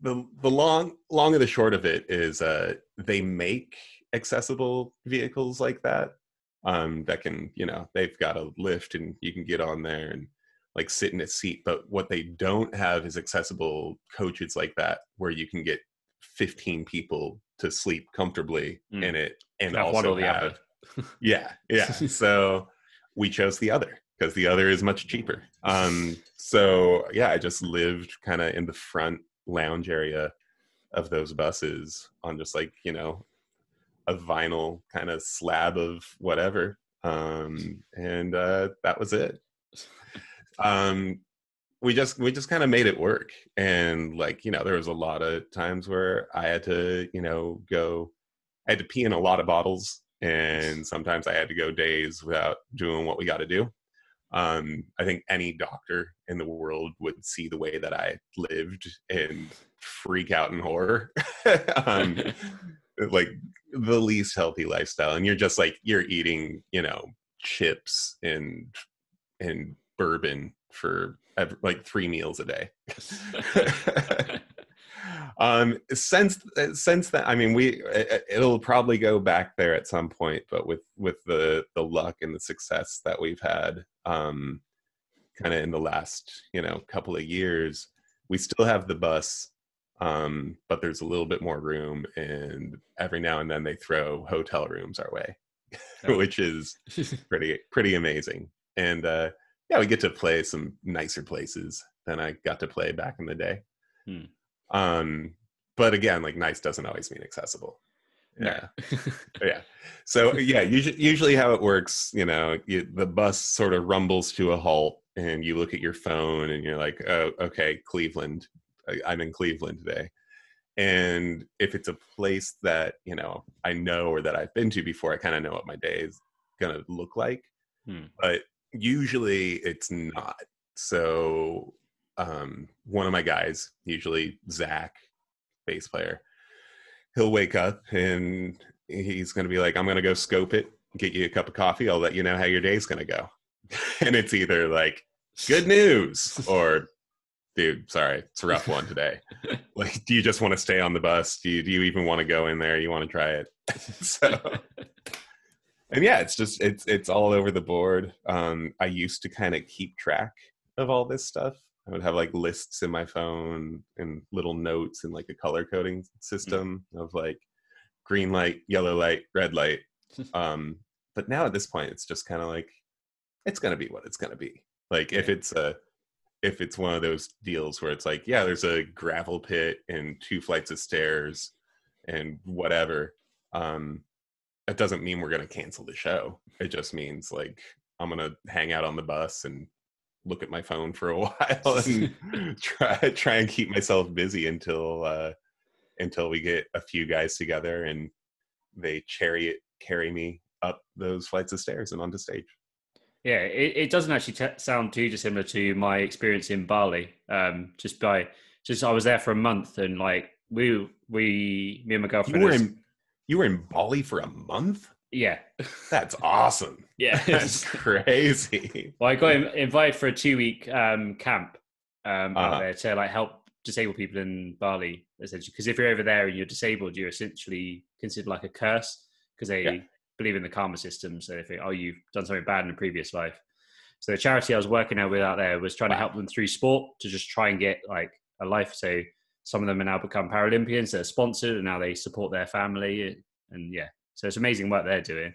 the long of the short of it is they make accessible vehicles like that that can, they've got a lift and you can get on there and like sit in a seat. But what they don't have is accessible coaches like that where you can get 15 people to sleep comfortably in it and have also one or the other. yeah. So we chose the other because the other is much cheaper. So yeah, I just lived kind of in the front lounge area of those buses on just like, a vinyl kind of slab of whatever. And that was it. We just kind of made it work. And like, there was a lot of times where I had to, I had to pee in a lot of bottles. And sometimes I had to go days without doing what we got to do. I think any doctor in the world would see the way that I lived and freak out in horror. Like the least healthy lifestyle. And you're just like, you're eating, chips and bourbon for like 3 meals a day. Since that, I mean, it'll probably go back there at some point, but with the luck and the success that we've had, kind of in the last, couple of years, we still have the bus, but there's a little bit more room, and every now and then they throw hotel rooms our way, which is pretty amazing. And yeah, we get to play some nicer places than I got to play back in the day. But again, like nice doesn't always mean accessible. Yeah. Yeah. So yeah, usually how it works, the bus sort of rumbles to a halt and you look at your phone and you're like, oh, okay, Cleveland. I'm in Cleveland today. And if it's a place that, I know or that I've been to before, I kind of know what my day is going to look like. But usually it's not. So one of my guys, usually Zach, bass player, he'll wake up and he's going to be like, I'm going to go scope it, get you a cup of coffee. I'll let you know how your day's going to go. And it's either like, good news, or dude, sorry, it's a rough one today. Like, do you just want to stay on the bus? Do you even want to go in there? You want to try it? So, and yeah, it's all over the board. I used to kind of keep track of all this stuff. I would have like lists in my phone and little notes and like a color coding system of like green light, yellow light, red light. But now at this point, it's just kind of like, it's going to be what it's going to be. Like if it's one of those deals where it's like, yeah, there's a gravel pit and 2 flights of stairs and whatever. That doesn't mean we're going to cancel the show. It just means like, I'm going to hang out on the bus and look at my phone for a while and try and keep myself busy until we get a few guys together and they carry me up those flights of stairs and onto stage. Yeah, it doesn't actually sound too dissimilar to my experience in Bali. I was there for a month, and like me and my girlfriend. You were in Bali for a month? Yeah, that's awesome. Yeah, that's crazy. Well, I got invited for a 2-week camp out there to like help disabled people in Bali, essentially. Because if you're over there and you're disabled, you're essentially considered like a curse because they believe in the karma system. So they think, oh, you've done something bad in a previous life. So the charity I was working with out there was trying to help them through sport to just try and get like a life. So some of them have now become Paralympians. They're sponsored and now they support their family. And yeah, so it's amazing work they're doing.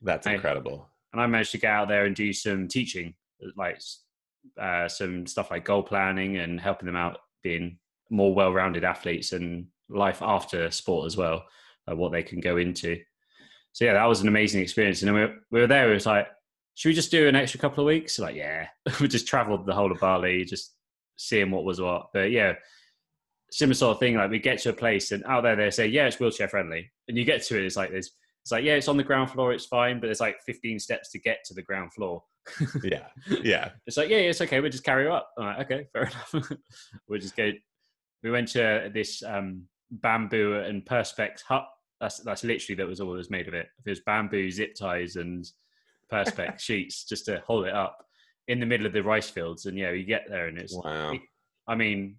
That's incredible. And I managed to get out there and do some teaching, like some stuff like goal planning and helping them out being more well-rounded athletes and life after sport as well, what they can go into. So yeah, that was an amazing experience. And then we were there. It was like, should we just do an extra couple of weeks? Like, yeah, we just traveled the whole of Bali, just seeing what was what. But yeah, similar sort of thing. Like we get to a place and out there they say, yeah, it's wheelchair friendly. And you get to it, it's like yeah, it's on the ground floor, it's fine, but there's like 15 steps to get to the ground floor. Yeah. It's like, yeah, it's okay. We'll just carry you up. I'm like, okay, fair enough. We'll just go. We went to this bamboo and perspex hut. That's literally, that was all that was made of it. It was bamboo, zip ties and perspex sheets just to hold it up. in the middle of the rice fields, and you get there, and Wow. I mean,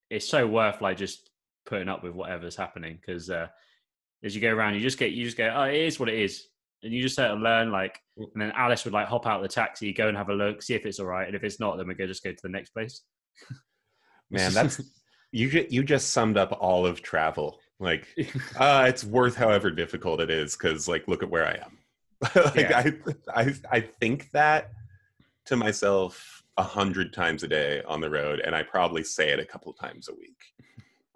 it's so worth like just putting up with whatever's happening, because as you go around, you just go, oh, it is what it is, and you just sort of learn, like. And then Alice would like hop out of the taxi, go and have a look, see if it's all right, and if it's not, then we just go to the next place. Man, that's you just summed up all of travel. Like, it's worth however difficult it is, because like, look at where I am. Like, Yeah. I think that to myself 100 times a day on the road, and I probably say it a couple times a week.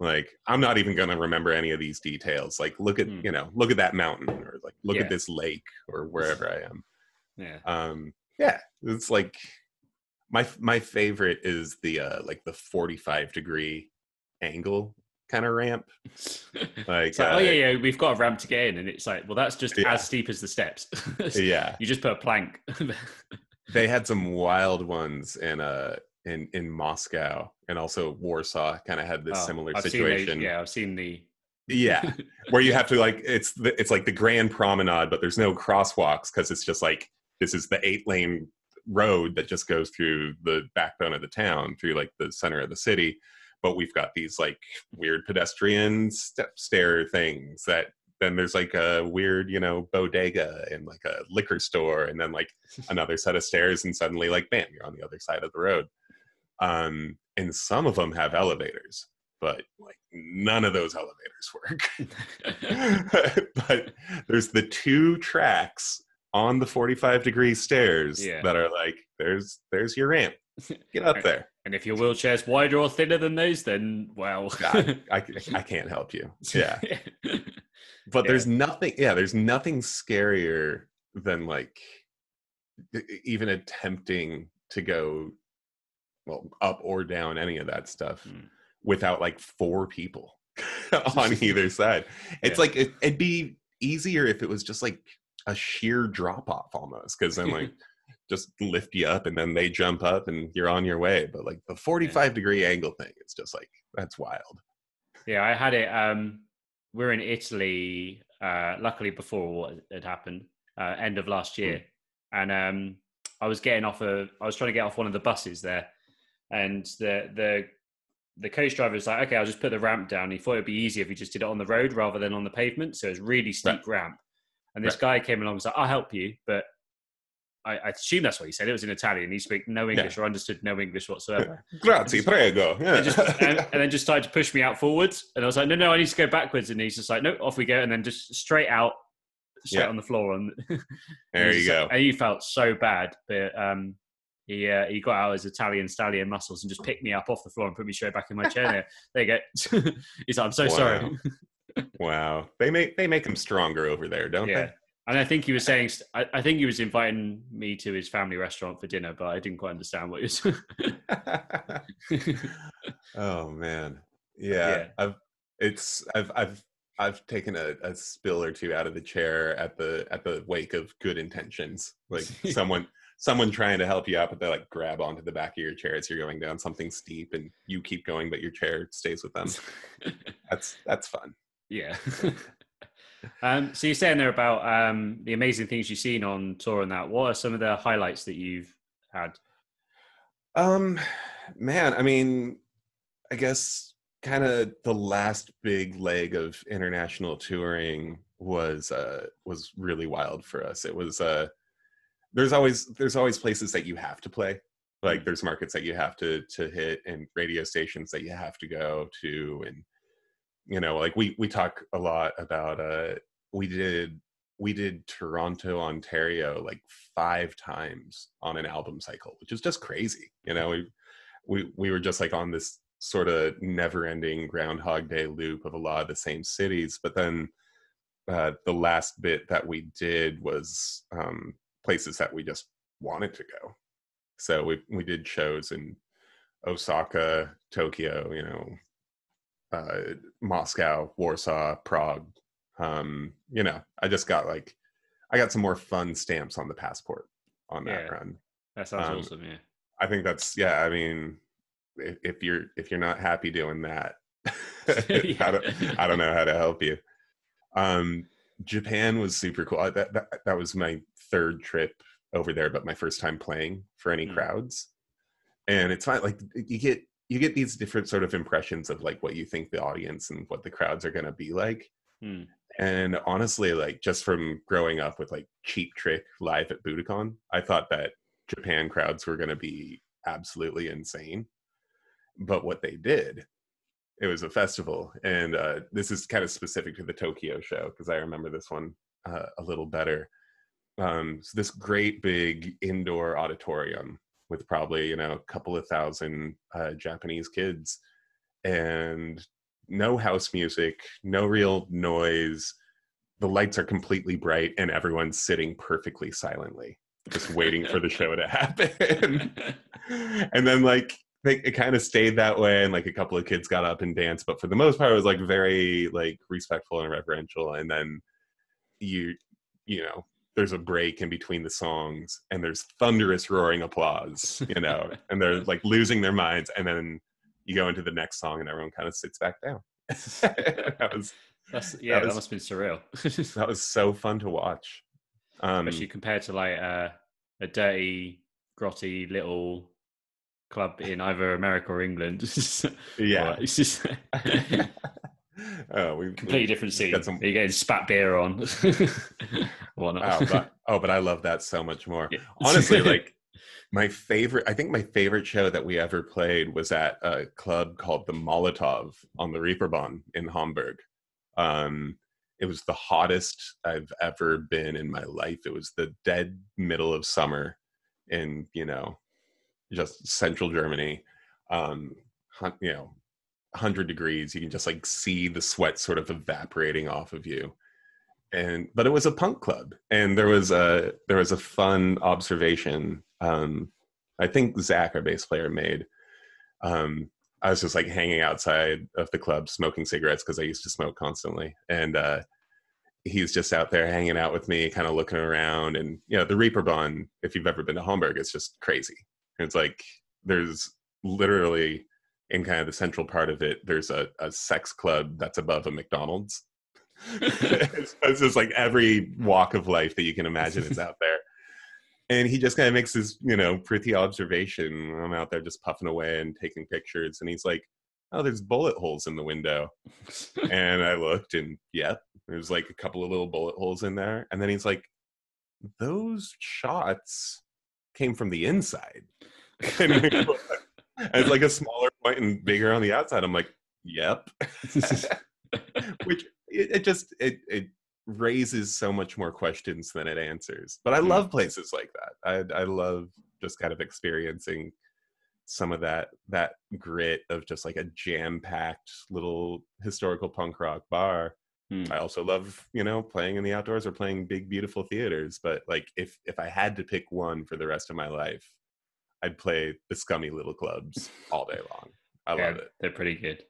Like, I'm not even going to remember any of these details. Like, look at look at that mountain, or like look at this lake, or wherever I am. Yeah. It's like my favorite is the like the 45-degree angle kind of ramp. Like, oh yeah, we've got a ramp to get in, and it's like, well, that's just as steep as the steps. Yeah, you just put a plank. They had some wild ones in Moscow, and also Warsaw kind of had this similar situation. I've seen the where you have to, like, it's like the Grand Promenade, but there's no crosswalks, because it's just like, this is the 8-lane road that just goes through the backbone of the town, through like the center of the city. But we've got these like weird pedestrian stair things, that then there's like a weird, bodega and like a liquor store, and then like another set of stairs, and suddenly, like, bam, you're on the other side of the road. And some of them have elevators, but like none of those elevators work. But there's the 2 tracks on the 45-degree stairs that are like, there's your ramp. Get up there. And if your wheelchair's wider or thinner than those, then, well, I can't help you. Yeah. But there's nothing scarier than like even attempting to go, well, up or down any of that stuff without like 4 people on either side. It's like, it'd be easier if it was just like a sheer drop off almost, because then like just lift you up and then they jump up and you're on your way. But like the 45-degree angle thing, it's just like, that's wild. Yeah, I had it. We're in Italy, luckily before what had happened, end of last year. And I was trying to get off one of the buses there. And the coach driver was like, okay, I'll just put the ramp down. He thought it'd be easier if we just did it on the road rather than on the pavement. So it's really steep ramp. And this guy came along and was like, I'll help you. But I assume that's what he said. It was in Italian. He spoke no English or understood no English whatsoever. Grazie, prego. Yeah. And then just started to push me out forwards. And I was like, no, I need to go backwards. And he's just like, no, off we go. And then just straight on the floor. And there you go. And he felt so bad. But he got out his Italian stallion muscles and just picked me up off the floor and put me straight back in my chair. There you go. He's like, I'm so sorry. Wow. They make them stronger over there, don't they? And I think he was saying, I think he was inviting me to his family restaurant for dinner, but I didn't quite understand what he was. Oh man, yeah. I've taken a spill or two out of the chair at the wake of good intentions, like someone trying to help you out, but they like grab onto the back of your chair as you're going down something steep, and you keep going, but your chair stays with them. That's fun. Yeah. So you're saying there about the amazing things you've seen on tour and that. What are some of the highlights that you've had? Man, I mean, I guess kind of the last big leg of international touring was really wild for us. It was there's always places that you have to play. Like there's markets that you have to hit, and radio stations that you have to go to, and like we talk a lot about we did Toronto, Ontario like 5 times on an album cycle, which is just crazy. We were just like on this sort of never-ending Groundhog Day loop of a lot of the same cities. But then the last bit that we did was places that we just wanted to go. So we did shows in Osaka, Tokyo, Moscow, Warsaw, Prague. I just got I got some more fun stamps on the passport on that run. That sounds awesome. Yeah, I think that's I mean, if you're not happy doing that, I don't know how to help you. Japan was super cool. That was my 3rd trip over there, but my first time playing for any crowds. And it's fine. Like you get these different sort of impressions of like what you think the audience and what the crowds are going to be like. And honestly, like just from growing up with like Cheap Trick live at Budokan, I thought that Japan crowds were going to be absolutely insane. But what they did, it was a festival. And this is kind of specific to the Tokyo show, because I remember this one a little better. So this great big indoor auditorium with probably, a couple of thousand Japanese kids, and no house music, no real noise. The lights are completely bright and everyone's sitting perfectly silently, just waiting for the show to happen. And then like it kind of stayed that way, and like a couple of kids got up and danced, but for the most part it was like very like respectful and reverential. And then there's a break in between the songs and there's thunderous roaring applause, and they're like losing their minds, and then you go into the next song and everyone kind of sits back down. that must have been surreal. That was so fun to watch. Especially compared to like a dirty, grotty little club in either America or England. Yeah. It's just completely different scene. You're getting spat beer on. Whatnot. But I love that so much more. Yeah. Honestly, like my favorite show that we ever played was at a club called the Molotov on the Reeperbahn in Hamburg. It was the hottest I've ever been in my life. It was the dead middle of summer in, just central Germany. 100 degrees. You can just like see the sweat sort of evaporating off of you. But it was a punk club, and there was a fun observation. I think Zach, our bass player, made. I was just like hanging outside of the club smoking cigarettes because I used to smoke constantly, and he's just out there hanging out with me, kind of looking around. And the Reeperbahn, if you've ever been to Hamburg, it's just crazy. It's like there's literally in kind of the central part of it, there's a sex club that's above a McDonald's. It's just like every walk of life that you can imagine is out there. And he just kind of makes this, pretty observation. I'm out there just puffing away and taking pictures. And he's like, oh, there's bullet holes in the window. And I looked, and yep, there's like a couple of little bullet holes in there. And then he's like, those shots came from the inside. And it's like a smaller point and bigger on the outside. I'm like, yep. Which it raises so much more questions than it answers. But I love places like that. I love just kind of experiencing some of that grit of just like a jam-packed little historical punk rock bar. I also love, playing in the outdoors or playing big, beautiful theaters. But like if I had to pick one for the rest of my life, I'd play the scummy little clubs all day long. I love it. They're pretty good.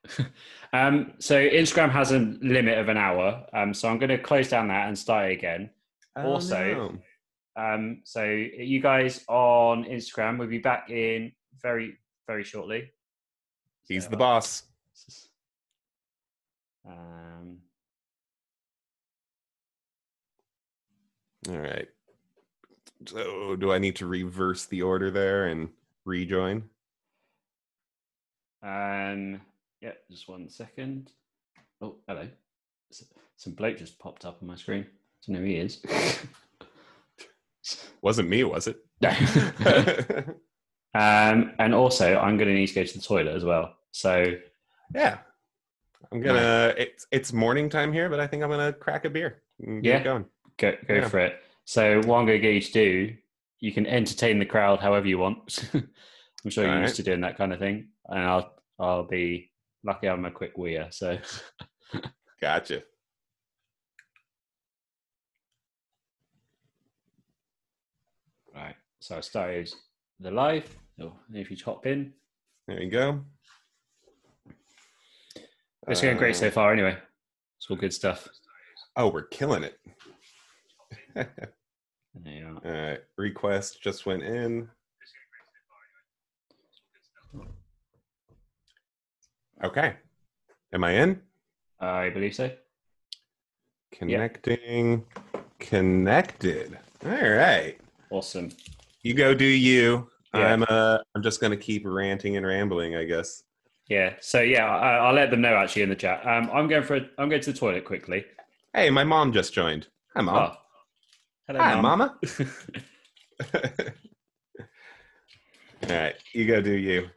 So Instagram has a limit of an hour. So I'm going to close down that and start it again. So you guys on Instagram will be back in very, very shortly. He's the boss. All right. So do I need to reverse the order there and rejoin? Yeah, just 1 second. Oh, hello. Some bloke just popped up on my screen. I don't know who he is. Wasn't me, was it? And also, I'm going to need to go to the toilet as well. So, yeah, I'm gonna. It's morning time here, but I think I'm gonna crack a beer. Get going. Go for it. So, what I'm going to get you to do, you can entertain the crowd however you want. I'm sure you're used to doing that kind of thing, and I'll be lucky I'm a quick weir. So, gotcha. Right. So I started the live. Oh, if you hop in. There you go. It's going great so far anyway. It's all good stuff. Oh, we're killing it. There you are. All right. Request just went in. Okay. Am I in? I believe so. Connecting. Yep. Connected. All right. Awesome. You go do you. Yeah. I'm just gonna keep ranting and rambling, I guess. Yeah. So yeah, I'll let them know actually in the chat. I'm going to the toilet quickly. Hey, my mom just joined. Hi, Mom. Oh, hello, Hi, Mum. Mama. All right, you go do you.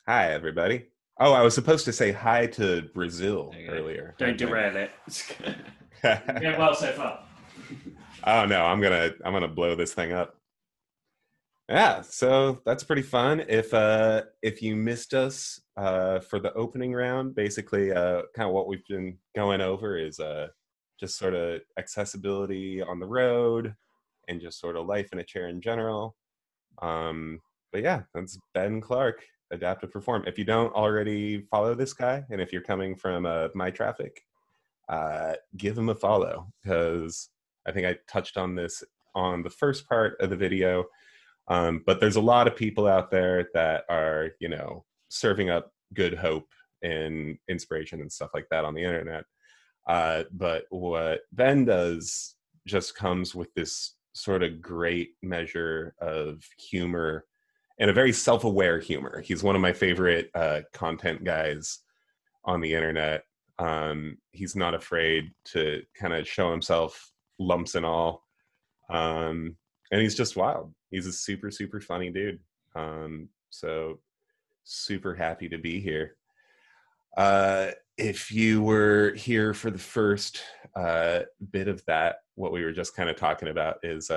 Hi, everybody. Oh, I was supposed to say hi to Brazil earlier. Don't derail it. Going well so far. Oh no, I'm gonna blow this thing up. Yeah, so that's pretty fun. If you missed us for the opening round, basically kind of what we've been going over is just sort of accessibility on the road and just sort of life in a chair in general. But yeah, that's Ben Clark, Adapt to Perform. If you don't already follow this guy, and if you're coming from My Traffic, give him a follow, because I think I touched on this on the first part of the video. But there's a lot of people out there that are, serving up good hope and inspiration and stuff like that on the internet. But what Ben does just comes with this sort of great measure of humor, and a very self-aware humor. He's one of my favorite content guys on the internet. He's not afraid to kind of show himself, lumps and all. And he's just wild. He's a super, super funny dude. So super happy to be here. If you were here for the first bit of that, what we were just kind of talking about is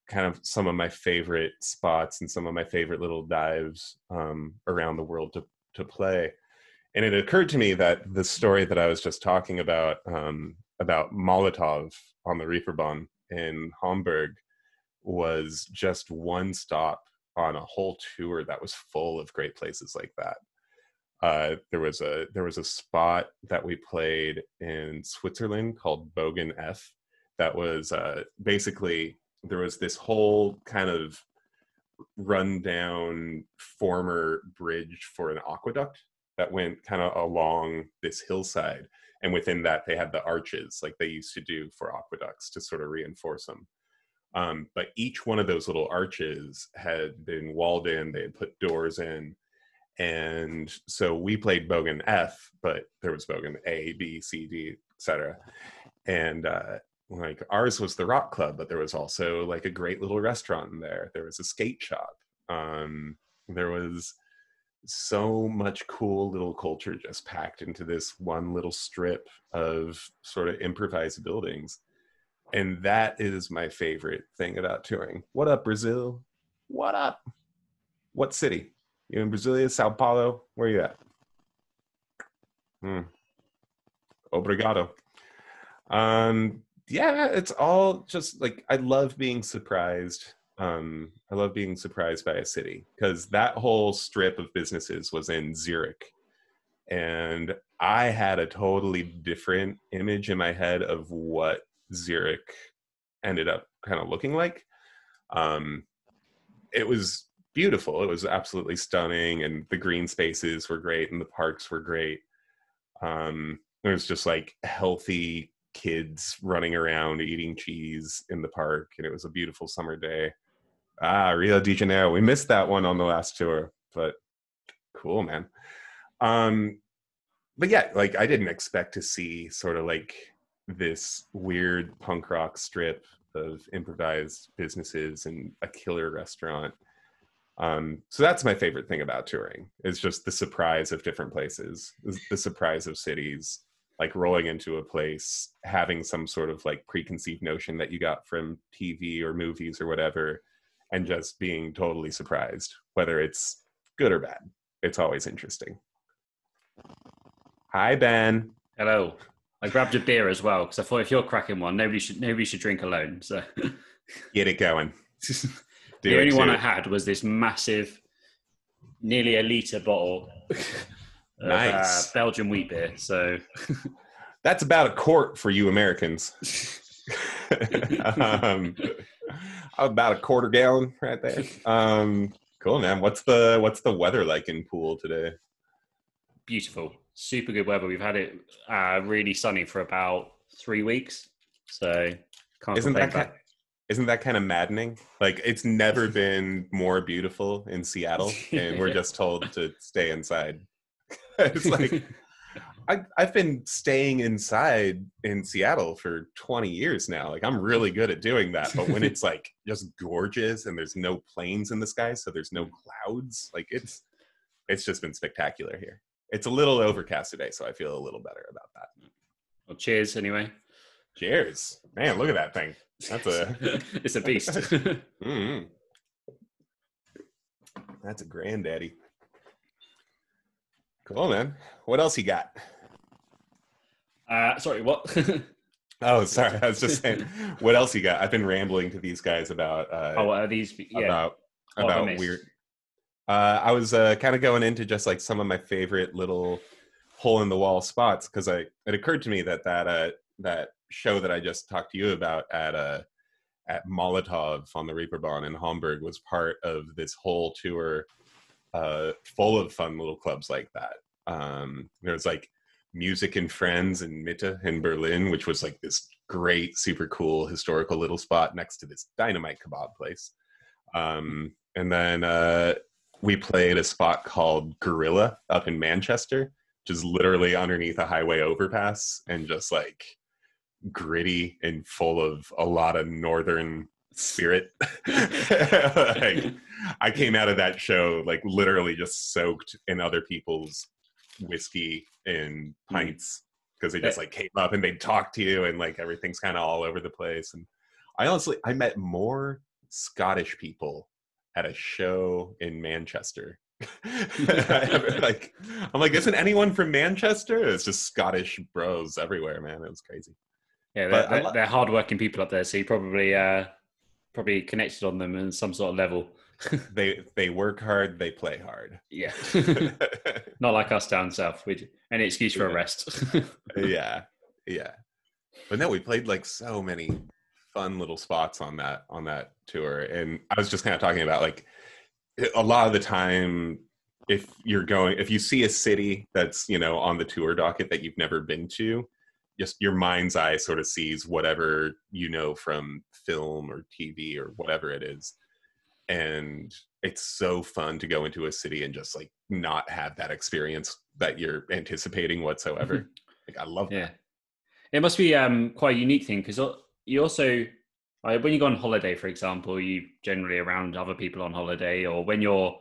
kind of some of my favorite spots and some of my favorite little dives around the world to play. And it occurred to me that the story that I was just talking about Molotov on the Reeperbahn in Hamburg was just one stop on a whole tour that was full of great places like that. There was a spot that we played in Switzerland called Bogen F. That was basically, there was this whole kind of rundown former bridge for an aqueduct that went kind of along this hillside, and within that they had the arches like they used to do for aqueducts to sort of reinforce them. But each one of those little arches had been walled in, they had put doors in. And so we played Bogen F, but there was Bogen A, B, C, D, etc. And like ours was the rock club, but there was also like a great little restaurant in there. There was a skate shop. There was so much cool little culture just packed into this one little strip of sort of improvised buildings. And that is my favorite thing about touring. What up, Brazil? What up? What city? You in Brasilia, Sao Paulo? Where you at? Obrigado. Yeah, it's all just like, I love being surprised. I love being surprised by a city, because that whole strip of businesses was in Zurich. And I had a totally different image in my head of what Zurich ended up kind of looking like. It was beautiful. It was absolutely stunning, and the green spaces were great, and the parks were great. There was just like healthy kids running around eating cheese in the park, and it was a beautiful summer day. Rio de Janeiro. We missed that one on the last tour, but cool, man. But yeah, like I didn't expect to see sort of like this weird punk rock strip of improvised businesses and a killer restaurant. So that's my favorite thing about touring, is just the surprise of different places, the surprise of cities, like rolling into a place, having some sort of like preconceived notion that you got from TV or movies or whatever, and just being totally surprised, whether it's good or bad. It's always interesting. Hi, Ben. Hello. I grabbed a beer as well because I thought if you're cracking one, nobody should drink alone. So get it going. The only one I had was this massive, nearly a litre bottle nice. of Belgian wheat beer. So that's about a quart for you Americans. About a quarter gallon right there. Cool, man. What's the weather like in Poole today? Beautiful, super good weather. We've had it really sunny for about 3 weeks, so can't complain. Isn't that kind of maddening? Like, it's never been more beautiful in Seattle, and we're just told to stay inside. It's like, I've been staying inside in Seattle for 20 years now. Like, I'm really good at doing that. But when it's like just gorgeous and there's no planes in the sky, so there's no clouds, like it's just been spectacular here. It's a little overcast today, so I feel a little better about that. Well, cheers anyway. Cheers. Man, look at that thing. That's it's a beast. Mm-hmm. That's a granddaddy. Cool, man. What else you got? Sorry, what? Oh, sorry. I was just saying, what else you got? I've been rambling to these guys about are these? Yeah. About weird. I was kind of going into just like some of my favorite little hole in the wall spots, because it occurred to me that show that I just talked to you about at Molotov on the Reeperbahn in Hamburg was part of this whole tour full of fun little clubs like that. There's like Music and Friends in Mitte in Berlin, which was like this great, super cool historical little spot next to this dynamite kebab place. And then we played a spot called Gorilla up in Manchester, which is literally underneath a highway overpass and just like gritty and full of a lot of northern spirit. Like, I came out of that show like literally just soaked in other people's whiskey and pints, because they just like came up and they'd talk to you and like everything's kind of all over the place. And I met more Scottish people at a show in Manchester. I'm like, isn't anyone from Manchester? It's just Scottish bros everywhere, man. It was crazy. Yeah, they're hardworking people up there, so you probably connected on them in some sort of level. They work hard, they play hard. Yeah. Not like us down south with any excuse for a rest. yeah. But no, we played like so many fun little spots on that tour. And I was just kind of talking about like a lot of the time, if you see a city that's, you know, on the tour docket that you've never been to, just your mind's eye sort of sees whatever you know from film or TV or whatever it is. And it's so fun to go into a city and just like not have that experience that you're anticipating whatsoever. Like, I love that. It must be quite a unique thing, because you also, when you go on holiday, for example, you generally around other people on holiday, or when you're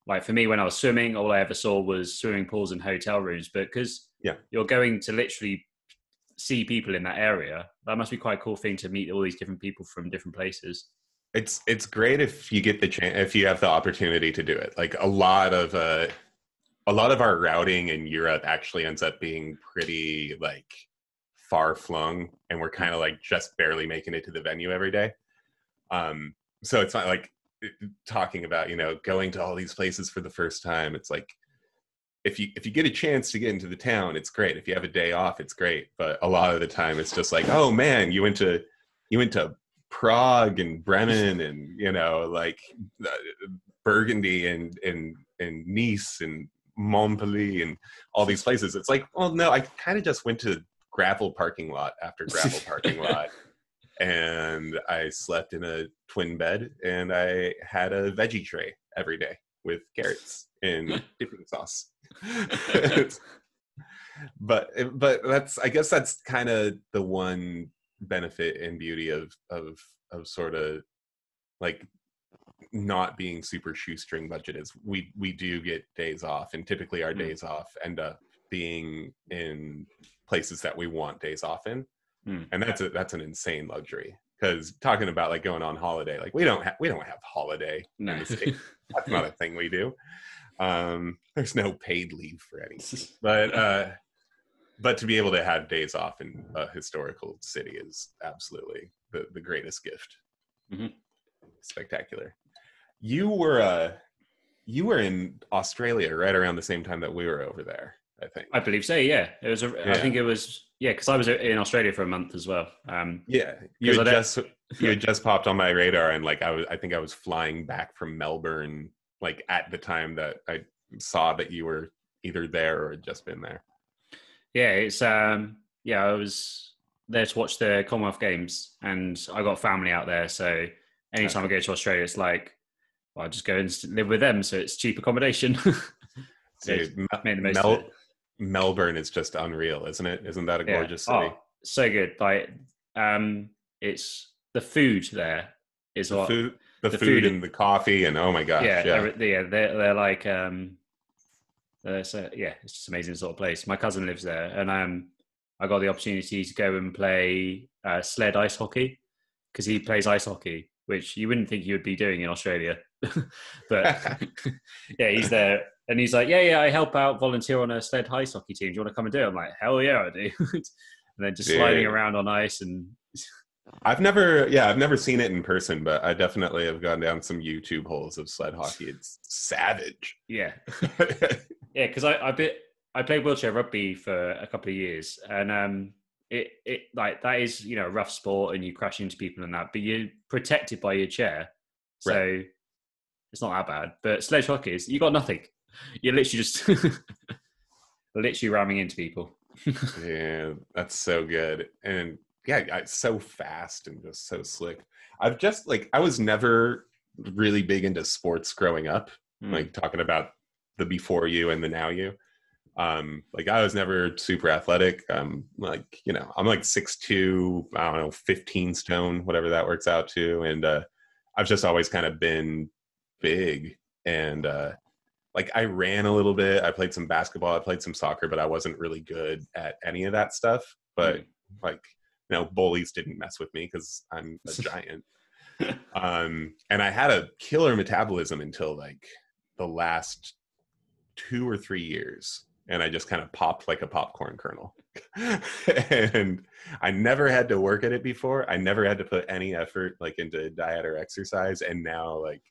like, for me, when I was swimming, all I ever saw was swimming pools and hotel rooms. But because you're going to literally see people in that area, that must be quite a cool thing to meet all these different people from different places. It's great if you get the chance, if you have the opportunity to do it. Like a lot of our routing in Europe actually ends up being pretty like far flung, and we're kind of like just barely making it to the venue every day. So it's not like talking about, you know, going to all these places for the first time. It's like, if you get a chance to get into the town, it's great. If you have a day off, it's great. But a lot of the time it's just like, oh man, you went to Prague and Bremen and, you know, like Burgundy and Nice and Montpellier and all these places. It's like, well, no, I kind of just went to gravel parking lot after gravel parking lot, and I slept in a twin bed, and I had a veggie tray every day with carrots and dipping sauce. but I guess that's kind of the one benefit and beauty of sort of like not being super shoestring budget is we do get days off, and typically our days off end up being in places that we want days off in. And that's an insane luxury, because talking about like going on holiday, like we don't have holiday in the States. That's not a thing we do. There's no paid leave for any, but to be able to have days off in a historical city is absolutely the greatest gift. Spectacular. You were in Australia right around the same time that we were over there, I think. I believe so. Yeah, it was. I think it was. Yeah, because I was in Australia for a month as well. You had just popped on my radar, and like I think I was flying back from Melbourne, like at the time that I saw that you were either there or had just been there. Yeah, it's I was there to watch the Commonwealth Games, and I got family out there, so anytime I go to Australia, it's like, well, I just go and live with them, so it's cheap accommodation. Dude, Make the most of it. Melbourne is just unreal, isn't it? Isn't that a gorgeous city? Oh, so good. Like, it's the food there is The what food, the food and the coffee, and oh my gosh, they're like so yeah, it's just amazing sort of place. My cousin lives there, and I got the opportunity to go and play sled ice hockey because he plays ice hockey, which you wouldn't think you would be doing in Australia. But yeah, he's there, and he's like, yeah, I help out, volunteer on a sled ice hockey team. Do you want to come and do it? I'm like, hell yeah, I do. And then just sliding around on ice, and I've never seen it in person, but I definitely have gone down some YouTube holes of sled hockey. It's savage. Yeah, yeah, because I played wheelchair rugby for a couple of years, and it like that is, you know, a rough sport, and you crash into people and that, but you're protected by your chair, so right. It's not that bad. But sledge hockey is, you got nothing. You're literally just literally ramming into people. Yeah, that's so good. And yeah, it's so fast and just so slick. I was never really big into sports growing up, like talking about the before you and the now you. Like I was never super athletic. Like, you know, I'm like 6'2", I don't know, 15 stone, whatever that works out to. And I've just always kind of been big. And like I ran a little bit. I played some basketball. I played some soccer, but I wasn't really good at any of that stuff. But like, you know, bullies didn't mess with me because I'm a giant. And I had a killer metabolism until like the last 2 or 3 years. And I just kind of popped like a popcorn kernel. And I never had to work at it before. I never had to put any effort like into diet or exercise. And now like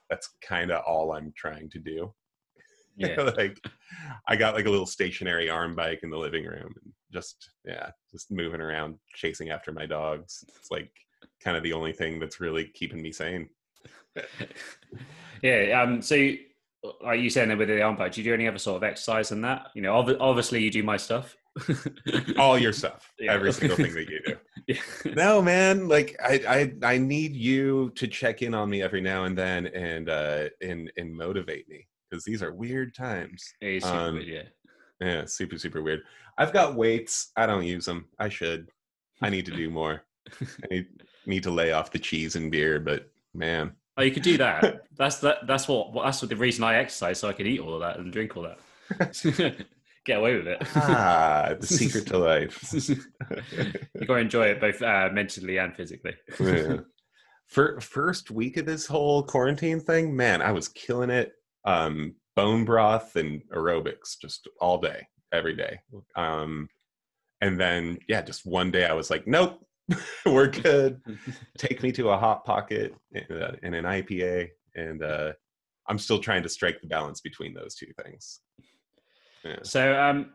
that's kind of all I'm trying to do. Yeah. Like I got like a little stationary arm bike in the living room and just moving around chasing after my dogs. It's like kind of the only thing that's really keeping me sane. Yeah. So like you saying with the arm bike, do you do any other sort of exercise than that? You know, obviously you do my stuff. All your stuff. Yeah. Every single thing that you do. Yeah. No, man, like I need you to check in on me every now and then and motivate me, because these are weird times. It is super weird, yeah. Yeah, super, super weird. I've got weights. I don't use them. I should. I need to do more. I need to lay off the cheese and beer, but man. Oh, you could do that. That's the reason I exercise, so I can eat all of that and drink all that. Get away with it. The secret to life. You got to enjoy it both mentally and physically. Yeah. First week of this whole quarantine thing, man, I was killing it. Bone broth and aerobics just all day, every day. And then, just one day I was like, nope. We're good. Take me to a Hot Pocket and an IPA, and I'm still trying to strike the balance between those two things. Yeah. So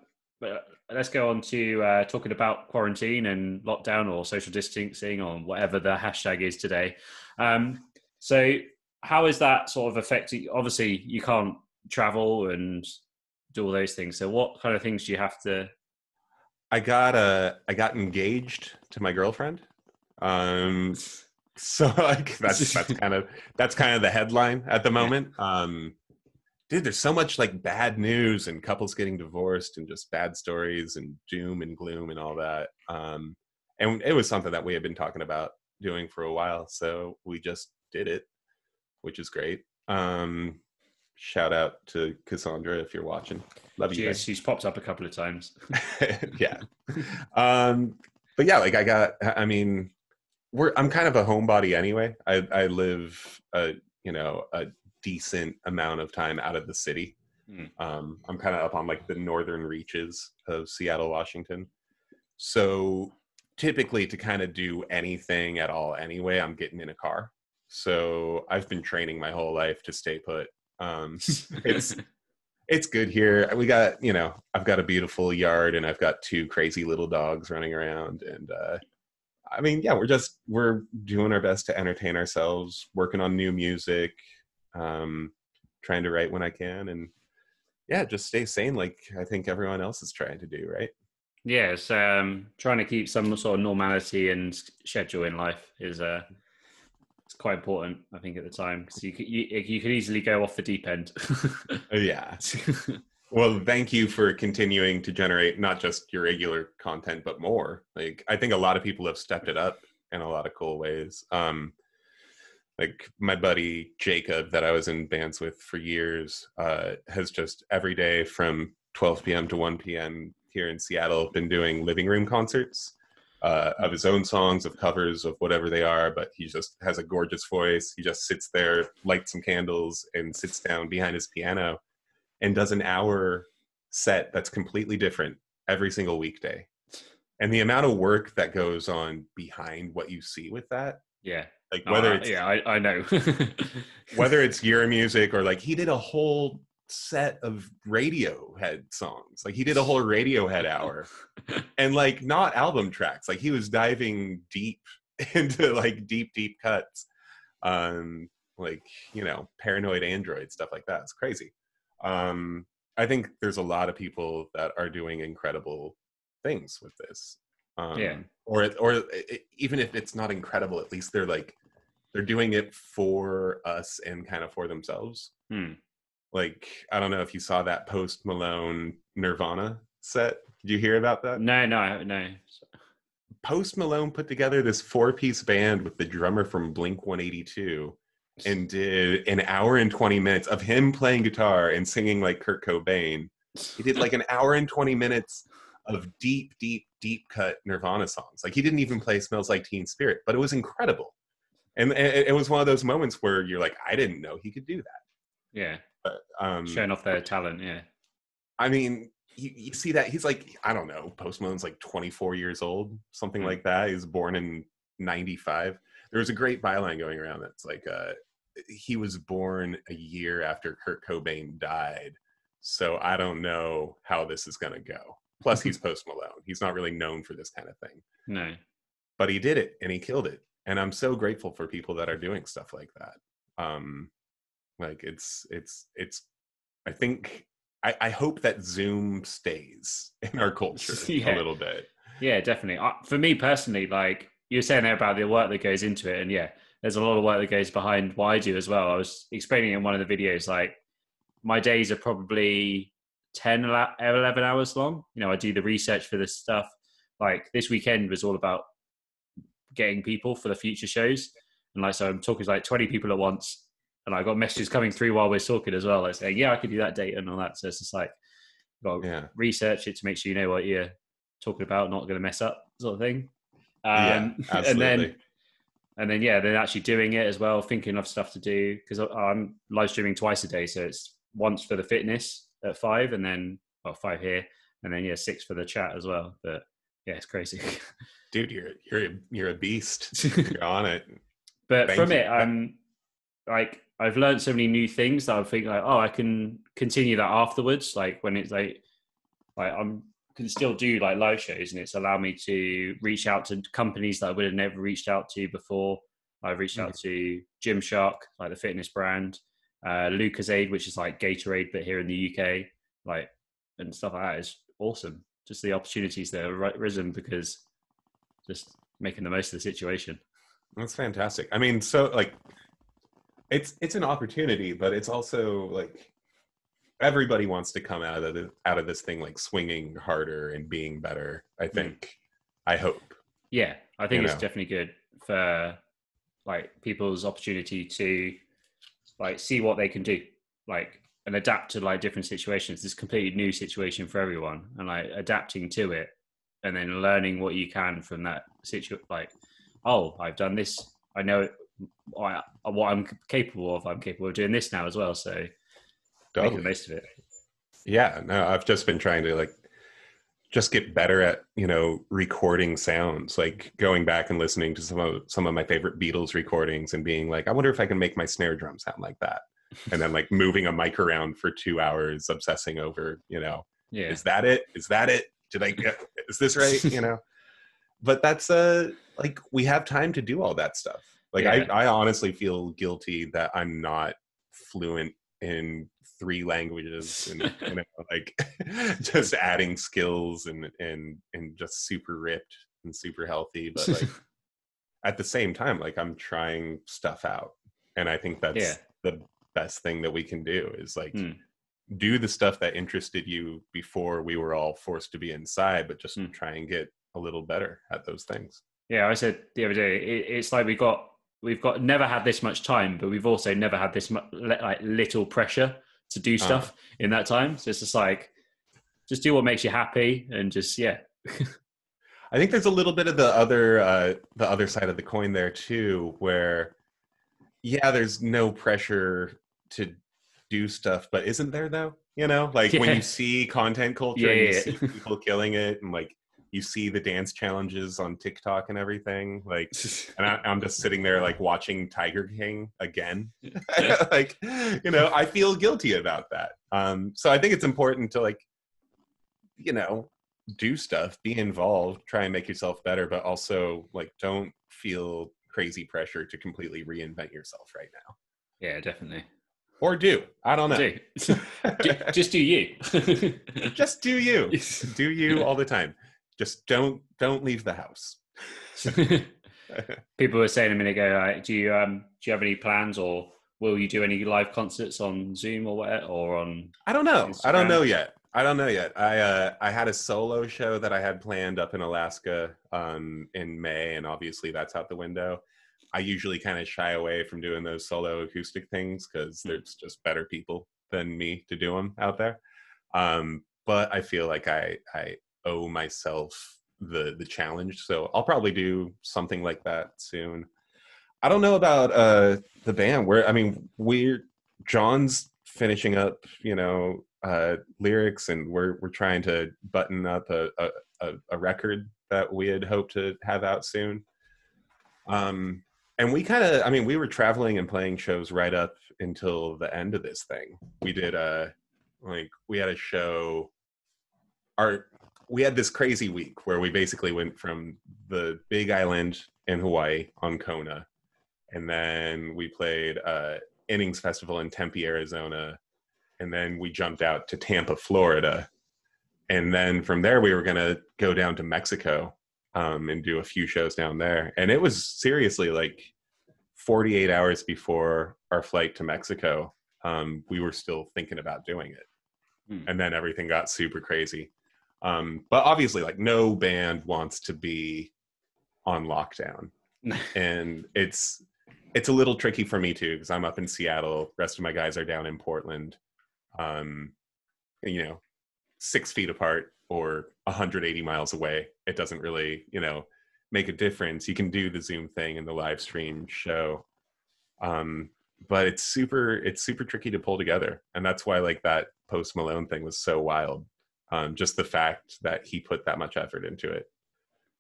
let's go on to talking about quarantine and lockdown or social distancing or whatever the hashtag is today. So how is that sort of affecting? Obviously, you can't travel and do all those things. So what kind of things do you have to? I got engaged to my girlfriend. So like that's kind of the headline at the moment. Dude, there's so much like bad news and couples getting divorced and just bad stories and doom and gloom and all that. And it was something that we had been talking about doing for a while, so we just did it, which is great. Shout out to Cassandra if you're watching. Love you. She's popped up a couple of times. Yeah. But yeah, like I'm kind of a homebody anyway. I live a decent amount of time out of the city. I'm kind of up on like the northern reaches of Seattle, Washington. So typically to kind of do anything at all anyway, I'm getting in a car. So I've been training my whole life to stay put. It's good here. We got, I've got a beautiful yard and I've got 2 crazy little dogs running around. And we're doing our best to entertain ourselves, working on new music, trying to write when I can, and just stay sane like I think everyone else is trying to do, right? Yeah, it's trying to keep some sort of normality and schedule in life is it's quite important, I think, at the time, because you could easily go off the deep end. Yeah. Well, thank you for continuing to generate not just your regular content, but more. Like, I think a lot of people have stepped it up in a lot of cool ways. Like my buddy Jacob that I was in bands with for years has just every day from 12 p.m. to 1 p.m. here in Seattle been doing living room concerts of his own songs, of covers, of whatever they are. But he just has a gorgeous voice. He just sits there, lights some candles, and sits down behind his piano and does an hour set that's completely different every single weekday. And the amount of work that goes on behind what you see with that, Yeah. like whether it's I know. whether it's your music or like he did a whole set of Radiohead songs, like he did a whole Radiohead hour, and like not album tracks, like he was diving deep into like deep cuts, like Paranoid Android, stuff like that. It's crazy. I think there's a lot of people that are doing incredible things with this. Yeah. Or even if it's not incredible, at least they're doing it for us and kind of for themselves. Like, I don't know if you saw that Post Malone Nirvana set. Did you hear about that? No. Post Malone put together this 4-piece band with the drummer from Blink 182 and did an hour and 20 minutes of him playing guitar and singing like Kurt Cobain. He did like an hour and 20 minutes of deep cut Nirvana songs. Like he didn't even play Smells Like Teen Spirit, but it was incredible. And it was one of those moments where you're like, I didn't know he could do that. Yeah. But, showing off their talent. Yeah. I mean, you see that he's like, I don't know, Post Malone's like 24 years old, something like that. He was born in 95. There was a great byline going around that's like, he was born a year after Kurt Cobain died. So I don't know how this is going to go. Plus, he's Post Malone. He's not really known for this kind of thing. No. But he did it, and he killed it. And I'm so grateful for people that are doing stuff like that. Like it's. I think. I hope that Zoom stays in our culture a little bit. Yeah, definitely. For me personally, like you were saying there about the work that goes into it, and yeah, there's a lot of work that goes behind what I do as well. I was explaining in one of the videos, like my days are probably 10, 11 hours long. I do the research for this stuff. Like this weekend was all about getting people for the future shows. And like, so I'm talking to like 20 people at once. And I got messages coming through while we're talking as well, like saying, yeah, I could do that date and all that. So it's just like, research it to make sure you know what you're talking about, not going to mess up sort of thing. Absolutely. And then, then actually doing it as well, thinking of stuff to do, because I'm live streaming twice a day. So it's once for the fitness at 5 and then, 5 here. And then, 6 for the chat as well. But yeah, it's crazy. Dude, you're a beast. You're on it. But Thank you. I'm like, I've learned so many new things that I'm thinking like, I can continue that afterwards. Like when it's like I'm can still do like live shows, and it's allowed me to reach out to companies that I would have never reached out to before. I've reached out to Gymshark, like the fitness brand, Lucozade, which is like Gatorade, but here in the UK, like, and stuff like that is awesome. Just the opportunities that have risen because just making the most of the situation. That's fantastic. I mean, so like, it's an opportunity, but it's also like everybody wants to come out of this thing like swinging harder and being better. I think. I hope. Yeah, I think it's definitely good for like people's opportunity to like see what they can do, like, and adapt to like different situations. This completely new situation for everyone, and like adapting to it, and then learning what you can from that situation. Like, I've done this. I know what I'm capable of. I'm capable of doing this now as well. So making the most of it. Yeah, no, I've just been trying to like just get better at recording sounds, like going back and listening to some of my favorite Beatles recordings and being like, I wonder if I can make my snare drum sound like that, and then like moving a mic around for 2 hours obsessing over is that it did I get, is this right? But that's like we have time to do all that stuff. Like I honestly feel guilty that I'm not fluent in 3 languages and like just adding skills and just super ripped and super healthy. But like at the same time, like I'm trying stuff out, and I think that's the best thing that we can do is like do the stuff that interested you before we were all forced to be inside, but just try and get a little better at those things. Yeah, I said the other day, it's like we've got never had this much time, but we've also never had this much like little pressure to do stuff in that time. So it's just like, just do what makes you happy, and just I think there's a little bit of the other side of the coin there too, where there's no pressure to do stuff, but isn't there though? Like when you see content culture and you see people killing it, and like you see the dance challenges on TikTok and everything, like, and I'm just sitting there like watching Tiger King again. Like, I feel guilty about that. So I think it's important to like, do stuff, be involved, try and make yourself better, but also like don't feel crazy pressure to completely reinvent yourself right now. Yeah, definitely. Or I don't know. Just do you. Just do you. Do you all the time. Just don't leave the house. People were saying a minute ago, do you have any plans, or will you do any live concerts on Zoom or whatever, or on? I don't know. Instagram? I don't know yet. I had a solo show that I had planned up in Alaska in May, and obviously that's out the window. I usually kind of shy away from doing those solo acoustic things because there's just better people than me to do them out there. But I feel like I owe myself the challenge, so I'll probably do something like that soon. I don't know about the band. John's finishing up, lyrics, and we're trying to button up a record that we had hoped to have out soon. And we we were traveling and playing shows right up until the end of this thing. We did we had a show. We had this crazy week where we basically went from the big island in Hawaii on Kona, and then we played Innings Festival in Tempe, Arizona, and then we jumped out to Tampa, Florida, and then from there we were going to go down to Mexico and do a few shows down there. And it was seriously like 48 hours before our flight to Mexico, we were still thinking about doing it. And then everything got super crazy. But obviously, like, no band wants to be on lockdown. And it's a little tricky for me too, because I'm up in Seattle. Rest of my guys are down in Portland. 6 feet apart or 180 miles away. It doesn't really, make a difference. You can do the Zoom thing and the live stream show. But it's super tricky to pull together. And that's why like that Post Malone thing was so wild. Just the fact that he put that much effort into it.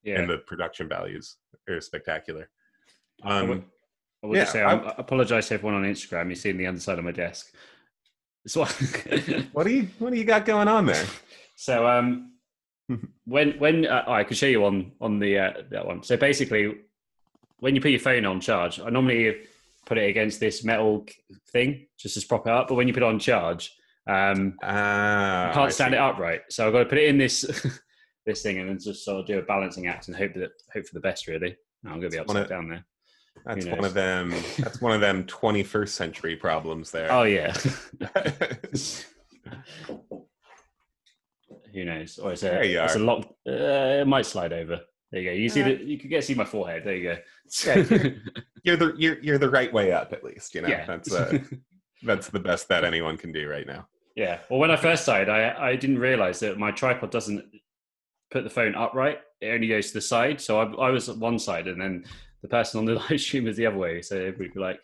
Yeah. And the production values are spectacular. I apologize to everyone on Instagram. You're seeing the underside of my desk. So what do you got going on there? So when I can show you on the that one. So basically, when you put your phone on charge, I normally put it against this metal thing just to prop it up. But when you put it on charge, you can't stand it upright. So I've got to put it in this this thing and then just sort of do a balancing act and hope for the best. Really, I'm going to be upside down there. That's one of them. That's one of them 21st century problems there. Oh yeah. Who knows? Or it's a lock. It might slide over. There you go. You see you can see my forehead. There you go. Yeah, you're the right way up at least. Yeah. That's the best that anyone can do right now. Yeah. Well, when I first started, I didn't realize that my tripod doesn't put the phone upright. It only goes to the side. So I was at one side, and then the person on the live stream was the other way. So everybody be like,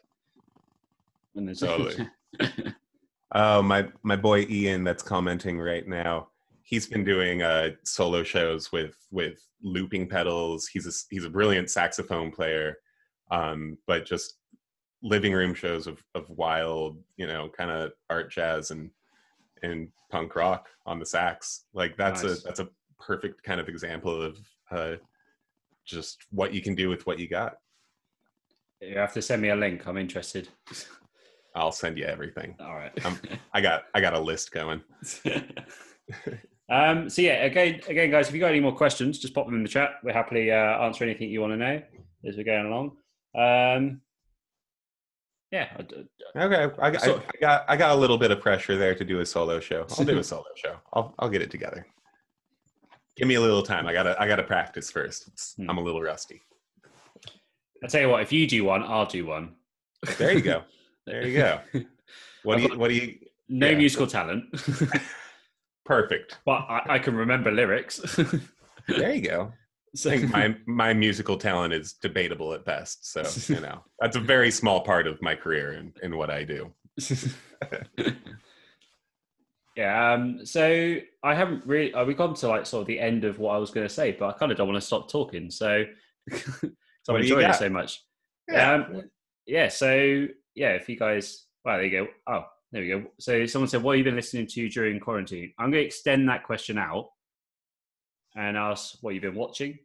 and then totally. Oh, my boy Ian that's commenting right now. He's been doing solo shows with looping pedals. He's a brilliant saxophone player, but just living room shows of wild, kind of art jazz and punk rock on the sax. Like that's a perfect kind of example of just what you can do with what you got. You have to send me a link. I'm interested. I'll send you everything. All right. I got a list going. So yeah, again, guys, if you got any more questions, just pop them in the chat. We're happily answer anything you want to know as we're going along. Yeah. Okay. I got a little bit of pressure there to do a solo show. I'll do a solo show. I'll get it together. Give me a little time. I gotta practice first. I'm a little rusty. I'll tell you what. If you do one, I'll do one. There you go. There you go. What do you? No musical talent. Perfect. But I can remember lyrics. There you go. So, I think my musical talent is debatable at best. So, that's a very small part of my career in what I do. Yeah. So I haven't really, we've gone to like sort of the end of what I was going to say, but I kind of don't want to stop talking. So, I'm enjoying it so much. Yeah. So yeah, if you guys, well, there you go. Oh, there we go. So someone said, what have you been listening to during quarantine? I'm going to extend that question out and ask what you've been watching,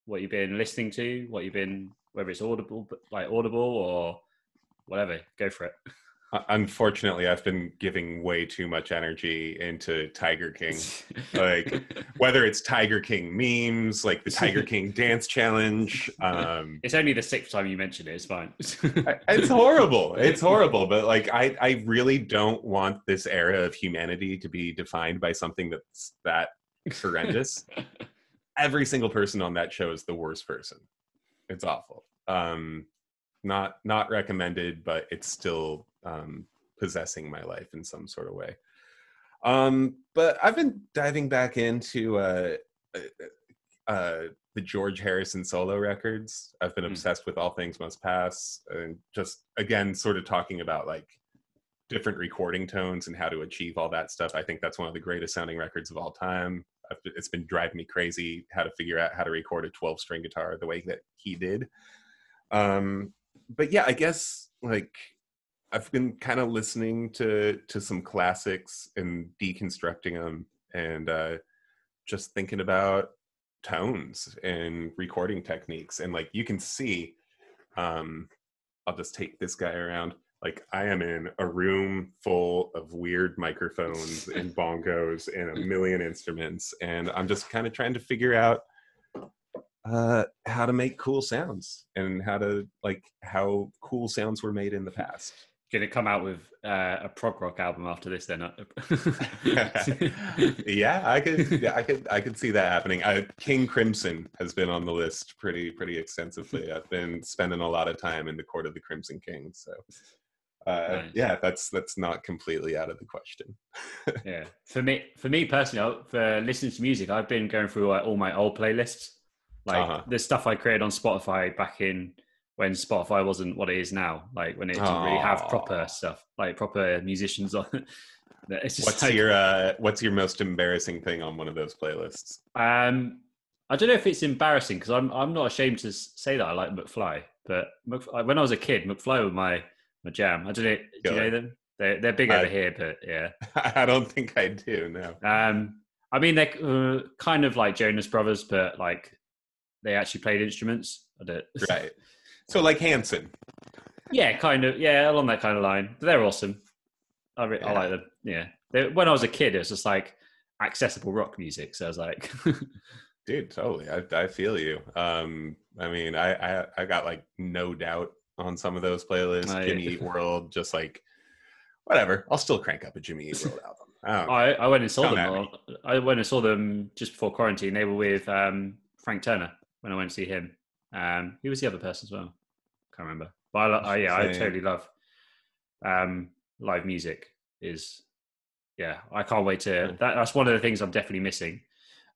what you've been listening to, what you've been, whether it's audible or whatever. Go for it. Unfortunately, I've been giving way too much energy into Tiger King. Like, whether it's Tiger King memes, like the Tiger King dance challenge. It's only the 6th time you mentioned it. It's fine. It's horrible. It's horrible. But like, I really don't want this era of humanity to be defined by something that's that horrendous. Every single person on that show is the worst person. It's awful. Not recommended, but it's still possessing my life in some sort of way. But I've been diving back into the George Harrison solo records. I've been obsessed with All Things Must Pass, and just again sort of talking about like different recording tones and how to achieve all that stuff. I think that's one of the greatest sounding records of all time. It's been driving me crazy how to figure out how to record a 12-string guitar the way that he did. But yeah, I guess like I've been kind of listening to some classics and deconstructing them, and just thinking about tones and recording techniques. And like you can see, I'll just take this guy around. Like I am in a room full of weird microphones and bongos and a million instruments, and I'm just kind of trying to figure out how to make cool sounds and how cool sounds were made in the past. Going to come out with a prog rock album after this, then? Yeah, I could see that happening. King Crimson has been on the list pretty extensively. I've been spending a lot of time in the Court of the Crimson King, so nice. Yeah, that's not completely out of the question. Yeah, for me personally, for listening to music, I've been going through like all my old playlists. Like the stuff I created on Spotify back in when Spotify wasn't what it is now, like when it didn't really have proper stuff, like proper musicians on it. It's just what's your most embarrassing thing on one of those playlists? I don't know if it's embarrassing because I'm not ashamed to say that I like McFly, but when I was a kid, McFly was my jam. I don't know. Do you know them? They're big over here, but yeah. I don't think I do. No. I mean they're kind of like Jonas Brothers, but like they actually played instruments. Right. So like Hanson. Yeah, kind of. Yeah, along that kind of line. They're awesome. I like them. Yeah. When I was a kid, it was just like accessible rock music. So I was like, dude, totally. I feel you. I mean, I got like No Doubt on some of those playlists. Jimmy Eat World, just like whatever. I'll still crank up a Jimmy Eat World album. I went and saw them. I went and saw them just before quarantine. They were with Frank Turner when I went to see him. Who was the other person as well? Can't remember. But I totally love live music. I can't wait to. That's one of the things I'm definitely missing.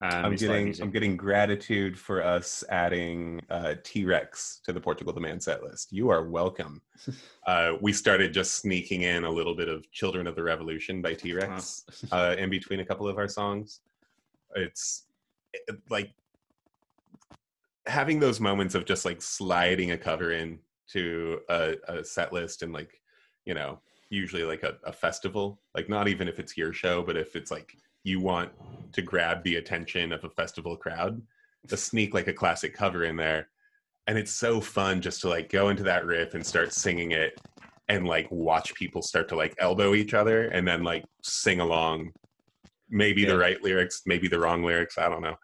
I'm getting gratitude for us adding T-Rex to the Portugal the Man set list. You are welcome. We started just sneaking in a little bit of Children of the Revolution by T-Rex in between a couple of our songs. It's like having those moments of just like sliding a cover in to a set list and like, usually like a festival, like not even if it's your show, but if it's like you want to grab the attention of a festival crowd, to sneak like a classic cover in there. And it's so fun just to like go into that riff and start singing it and like watch people start to like elbow each other and then like sing along, maybe the right lyrics, maybe the wrong lyrics, I don't know.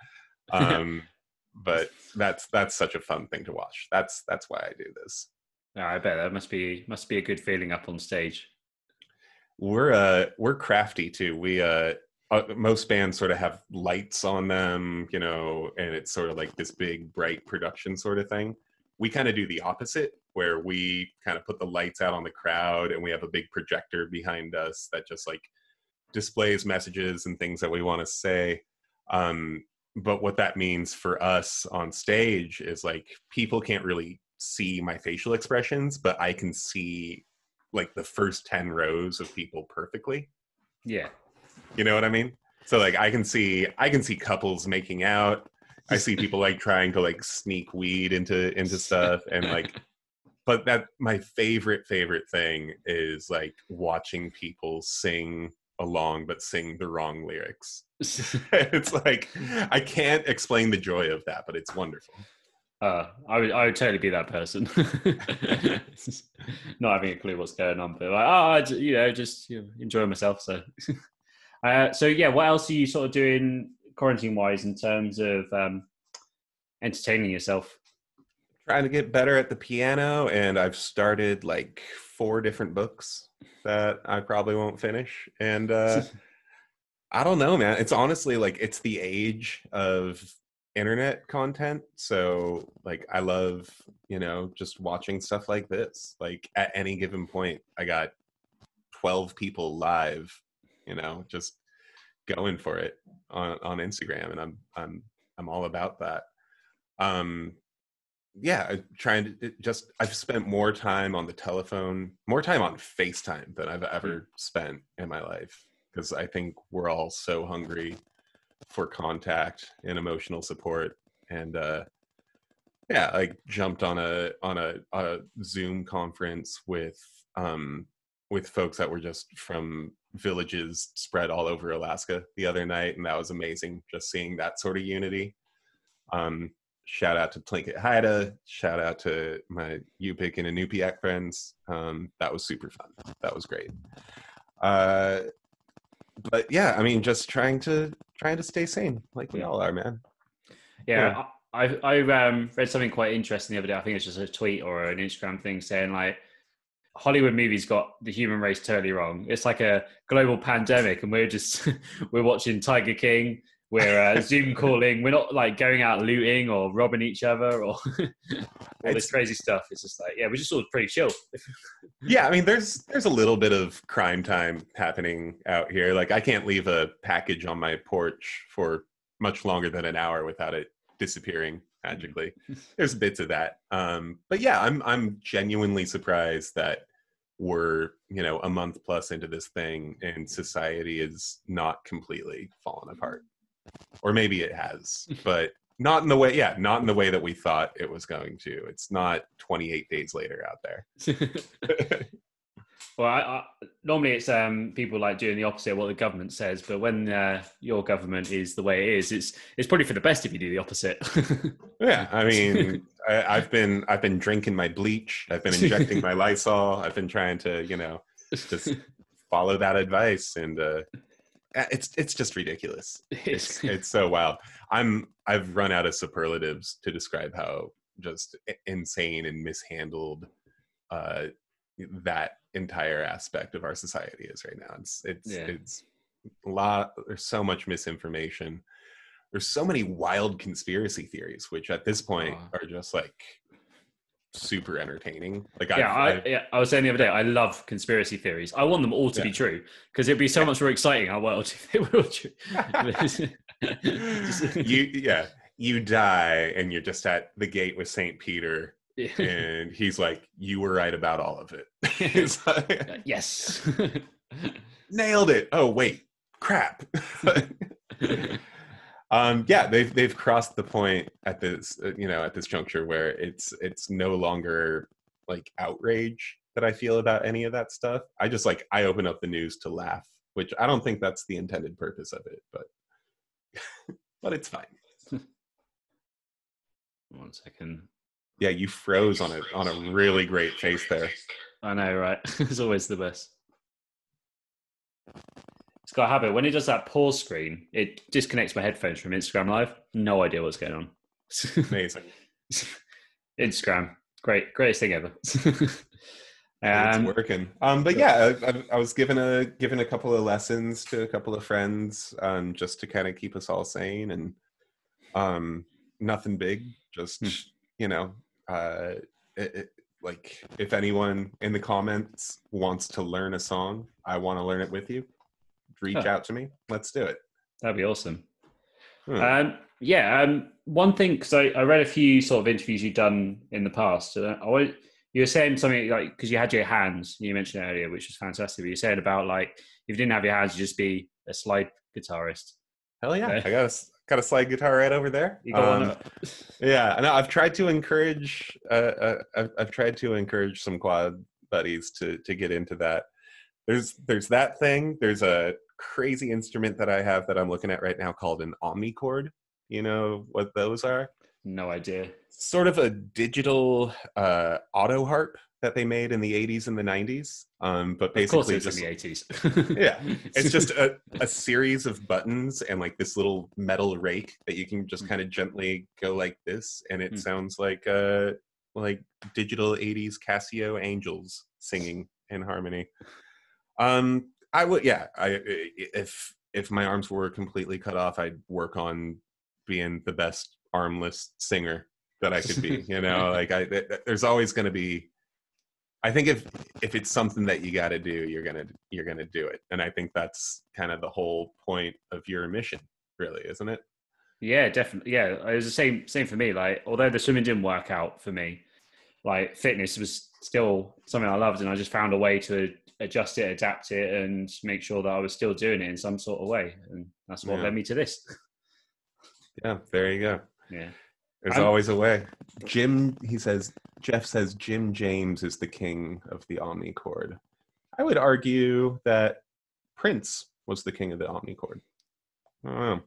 But that's such a fun thing to watch. That's why I do this. Yeah, I bet that must be a good feeling up on stage. We're crafty too. We most bands sort of have lights on them, you know, and it's sort of like this big bright production sort of thing. We kind of do the opposite, where we kind of put the lights out on the crowd, and we have a big projector behind us that just like displays messages and things that we want to say. But what that means for us on stage is like people can't really see my facial expressions, but I can see like the first 10 rows of people perfectly. Yeah. You know what I mean? So like I can see couples making out. I see people like trying to like sneak weed into stuff, and like, but that my favorite thing is like watching people sing along but sing the wrong lyrics. It's like I can't explain the joy of that, but it's wonderful. I would totally be that person. Not having a clue what's going on, but like, just enjoy myself. So so yeah, what else are you sort of doing quarantine wise in terms of entertaining yourself? Trying to get better at the piano, and I've started like 4 different books that I probably won't finish. And I don't know, man. It's honestly like it's the age of internet content. So like I love, you know, just watching stuff like this. Like at any given point, I got 12 people live, you know, just going for it on Instagram, and I'm all about that. Yeah, I've spent more time on the telephone, more time on FaceTime than I've ever spent in my life, because I think we're all so hungry for contact and emotional support. And yeah, I jumped on a Zoom conference with folks that were just from villages spread all over Alaska the other night, and that was amazing, just seeing that sort of unity. Shout out to Tlingit Haida. Shout out to my Yupik and Inupiaq friends. That was super fun. That was great. But yeah, I mean, just trying to stay sane, like we all are, man. Yeah, I read something quite interesting the other day. I think it's just a tweet or an Instagram thing saying like Hollywood movies got the human race totally wrong. It's like a global pandemic, and we're just we're watching Tiger King. We're Zoom calling. We're not like going out looting or robbing each other or all this crazy stuff. It's just like, yeah, we're just all pretty chill. Yeah, I mean, there's a little bit of crime time happening out here. Like I can't leave a package on my porch for much longer than an hour without it disappearing magically. There's bits of that. But yeah, I'm genuinely surprised that we're, you know, a month plus into this thing and society is not completely fallen apart. Or maybe it has, but not in the way that we thought it was going to. It's not 28 days later out there. Well, I normally it's people like doing the opposite of what the government says, but when your government is the way it is, it's probably for the best if you do the opposite. Yeah, I mean, I've been drinking my bleach. I've been injecting my Lysol. I've been trying to, you know, just follow that advice, and it's just ridiculous. It's so wild. I've run out of superlatives to describe how just insane and mishandled that entire aspect of our society is right now. It's a lot. There's so much misinformation. There's so many wild conspiracy theories, which at this point are just like super entertaining. Like I was saying the other day, I love conspiracy theories. I want them all to be true, because it'd be so much more exciting our world if they were all true. You die and you're just at the gate with Saint Peter, and he's like, you were right about all of it. Like, yes. Nailed it. Oh wait, crap. Yeah, they've crossed the point at this at this juncture where it's no longer like outrage that I feel about any of that stuff. I open up the news to laugh, which I don't think that's the intended purpose of it, but but it's fine. 1 second. Yeah, you froze on a really great face there. I know, right? It's always the best. It's got a habit. When it does that pause screen, it disconnects my headphones from Instagram Live. No idea what's going on. Amazing. Instagram, greatest thing ever. It's working. But yeah, I was given a couple of lessons to a couple of friends, just to kind of keep us all sane, and nothing big. Just like if anyone in the comments wants to learn a song, I want to learn it with you. Reach out to me. Let's do it. That'd be awesome. One thing, because I read a few sort of interviews you've done in the past. You were saying something like, because you had your hands, you mentioned it earlier, which was fantastic. But you said about like, if you didn't have your hands, you'd just be a slide guitarist. Hell yeah! I got a slide guitar right over there. You got one up. Yeah, I know. I've tried to encourage some quad buddies to get into that. There's that thing. There's a crazy instrument that I have that I'm looking at right now called an omnichord. You know what those are? No idea. Sort of a digital auto harp that they made in the 80s and the 90s. But basically, of course it's in the 80s. Yeah, it's just a series of buttons and like this little metal rake that you can just kind of gently go like this, and it sounds like digital 80s Casio angels singing in harmony. I would, if my arms were completely cut off, I'd work on being the best armless singer that I could be. There's always going to be. I think if it's something that you got to do, you're gonna do it, and I think that's kind of the whole point of your mission, really, isn't it? Yeah, definitely. Yeah, it was the same for me. Like, although the swimming didn't work out for me, like fitness was still something I loved, and I just found a way to adjust it, adapt it, and make sure that I was still doing it in some sort of way, and that's what led me to this. Yeah, there you go. Yeah, there's always a way. Jeff says Jim James is the king of the omnichord. I would argue that Prince was the king of the omnichord. I don't know.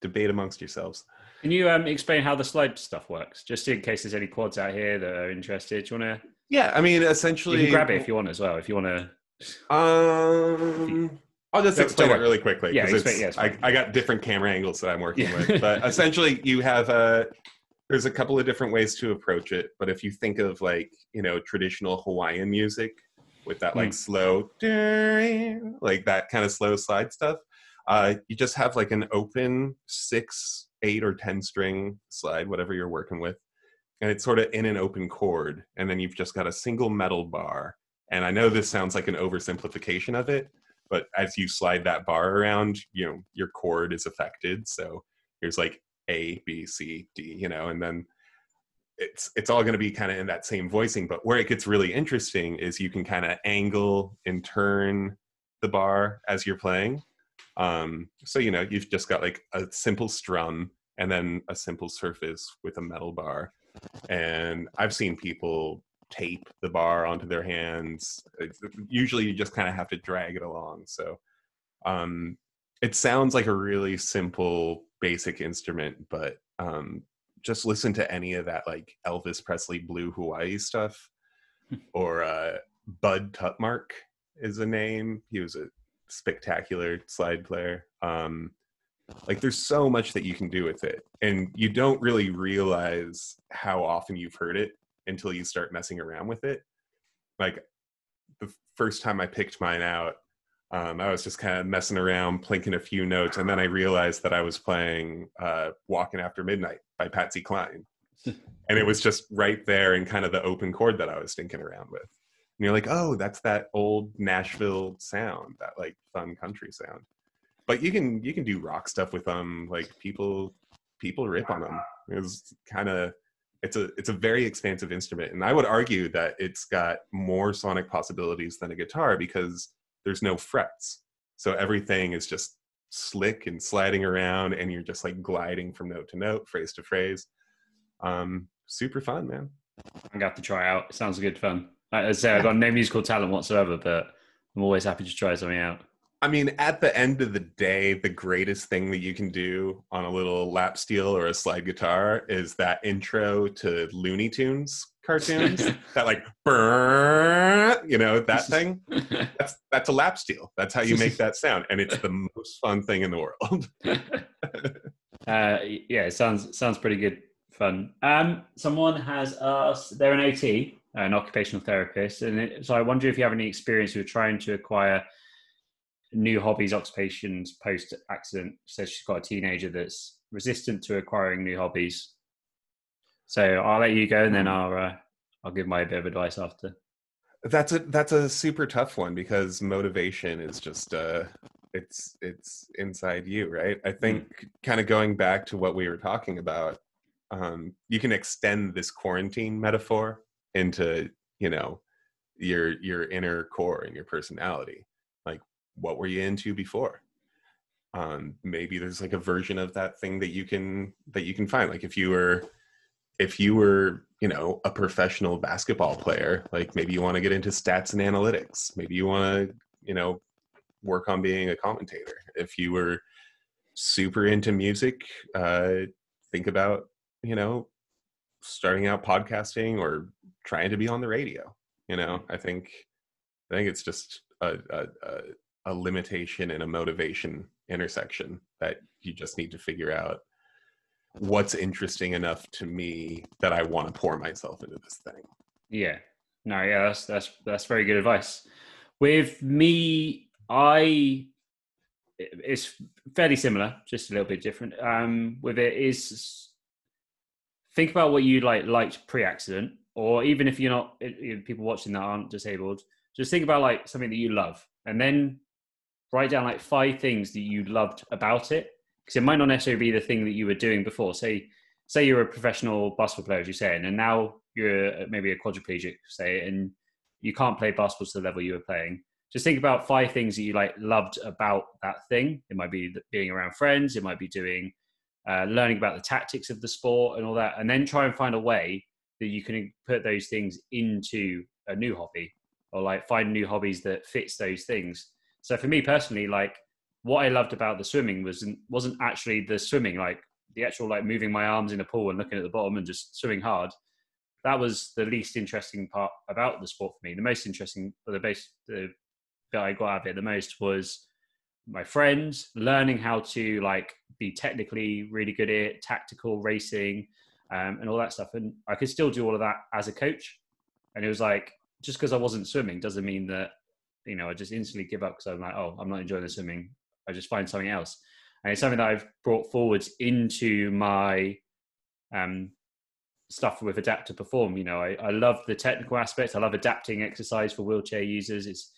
Debate amongst yourselves. Can you explain how the slide stuff works, just in case there's any quads out here that are interested? Do you want to? Yeah, I mean, essentially, you can grab it if you want as well. If you want to. I'll just explain it really quickly. Yeah, I got different camera angles that I'm working with, but essentially, you have there's a couple of different ways to approach it. But if you think of like traditional Hawaiian music with that like slow, like that kind of slow slide stuff. You just have like an open 6, 8, or 10 string slide, whatever you're working with. And it's sort of in an open chord. And then you've just got a single metal bar. And I know this sounds like an oversimplification of it, but as you slide that bar around, your chord is affected. So here's like A, B, C, D, and then it's all going to be kind of in that same voicing. But where it gets really interesting is you can kind of angle and turn the bar as you're playing. So you've just got like a simple strum and then a simple surface with a metal bar, and I've seen people tape the bar onto their hands. Usually you just kind of have to drag it along. So it sounds like a really simple basic instrument, but just listen to any of that like Elvis Presley Blue Hawaii stuff, or Bud Tutmark is a name. He was a spectacular slide player. Like there's so much that you can do with it, and you don't really realize how often you've heard it until you start messing around with it. Like the first time I picked mine out, I was just kind of messing around, plinking a few notes, and then I realized that I was playing Walking After Midnight by Patsy Cline. And it was just right there in kind of the open chord that I was thinking around with. And you're like, oh, that's that old Nashville sound, that like fun country sound. But you can do rock stuff with them. Like people rip on them. It's kind of it's a very expansive instrument, and I would argue that it's got more sonic possibilities than a guitar because there's no frets, so everything is just slick and sliding around, and you're just like gliding from note to note, phrase to phrase. Super fun, man. I'm gonna have to try out. It sounds good fun. Like I say, I've got no musical talent whatsoever, but I'm always happy to try something out. I mean, at the end of the day, the greatest thing that you can do on a little lap steel or a slide guitar is that intro to Looney Tunes cartoons. That like, burn. you know, that thing, that's a lap steel. That's how you make that sound. And it's the most fun thing in the world. Yeah, it sounds pretty good fun. Someone has asked, they're an OT, an occupational therapist, and so I wonder if you have any experience with trying to acquire new hobbies, occupations post accident. So she's got a teenager that's resistant to acquiring new hobbies. So I'll let you go, and then I'll give my bit of advice after. That's a super tough one, because motivation is just it's inside you, right? I think kind of going back to what we were talking about, you can extend this quarantine metaphor into, you know, your inner core and your personality. Like, what were you into before? Maybe there's like a version of that thing that you can find. Like if you were, you know, a professional basketball player, like maybe you want to get into stats and analytics. Maybe you want to, you know, work on being a commentator. If you were super into music, think about, you know, starting out podcasting or trying to be on the radio. You know, I think it's just a limitation and a motivation intersection that you just need to figure out what's interesting enough to me that I want to pour myself into this thing. Yeah. No, yeah, that's very good advice. With me, it's fairly similar, just a little bit different. With it is, think about what you liked pre-accident, or even if you're not, people watching that aren't disabled, just think about like something that you love, and then write down like 5 things that you loved about it, because it might not necessarily be the thing that you were doing before. Say you're a professional basketball player, as you're saying, and now you're maybe a quadriplegic, say, and you can't play basketball to the level you were playing. Just think about 5 things that you like loved about that thing. It might be being around friends. It might be doing, learning about the tactics of the sport and all that. And then try and find a way that you can put those things into a new hobby, or like find new hobbies that fits those things. So for me personally, like what I loved about the swimming wasn't actually the swimming, like the actual like moving my arms in a pool and looking at the bottom and just swimming hard. That was the least interesting part about the sport for me. The most interesting, or the that I got out of it the most, was my friends, learning how to like be technically really good at it, tactical racing, and all that stuff. And I could still do all of that as a coach. And it was like, just because I wasn't swimming doesn't mean that, you know, I just instantly give up because I'm like, oh, I'm not enjoying the swimming. I just find something else. And it's something that I've brought forward into my stuff with Adapt to Perform. You know, I love the technical aspects. I love adapting exercise for wheelchair users.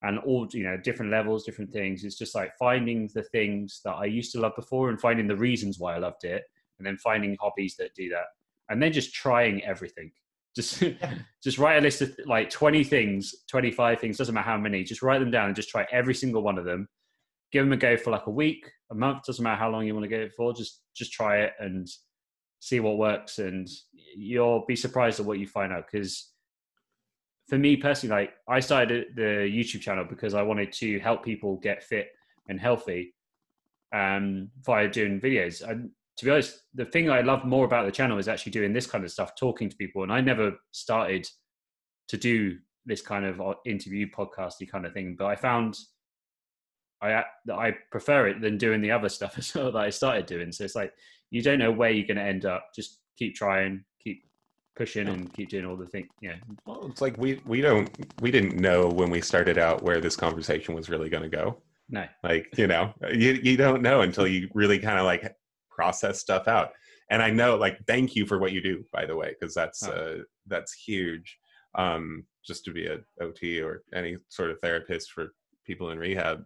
And all, you know, different levels, different things. It's just like finding the things that I used to love before and finding the reasons why I loved it, and then finding hobbies that do that, and then just trying everything. Just write a list of like 20 things, 25 things, doesn't matter how many, just write them down and just try every single one of them. Give them a go for like a week, a month, doesn't matter how long you want to go for. Just try it and see what works, and you'll be surprised at what you find out. Because for me personally, like I started the YouTube channel because I wanted to help people get fit and healthy via doing videos. And to be honest, the thing I love more about the channel is actually doing this kind of stuff, talking to people. And I never started to do this kind of interview podcasty kind of thing, but I found I prefer it than doing the other stuff as well that I started doing. So it's like, you don't know where you're going to end up. Just keep trying, keep pushing, and keep doing all the things. Yeah. Well, it's like we didn't know when we started out where this conversation was really going to go. No. Like, you know, you don't know until you really kind of like process stuff out. And I know, like, thank you for what you do, by the way, because that's huge. Just to be a OT or any sort of therapist for people in rehab,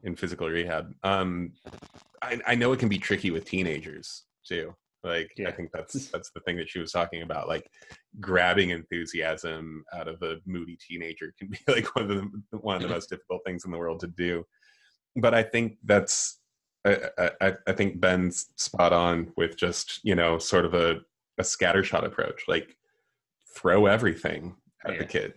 in physical rehab. I know it can be tricky with teenagers too. Like, yeah. I think that's the thing that she was talking about. Like, grabbing enthusiasm out of a moody teenager can be like one of the most difficult things in the world to do. But I think I think Ben's spot on with just, you know, sort of a scattershot approach. Like, throw everything at the kid.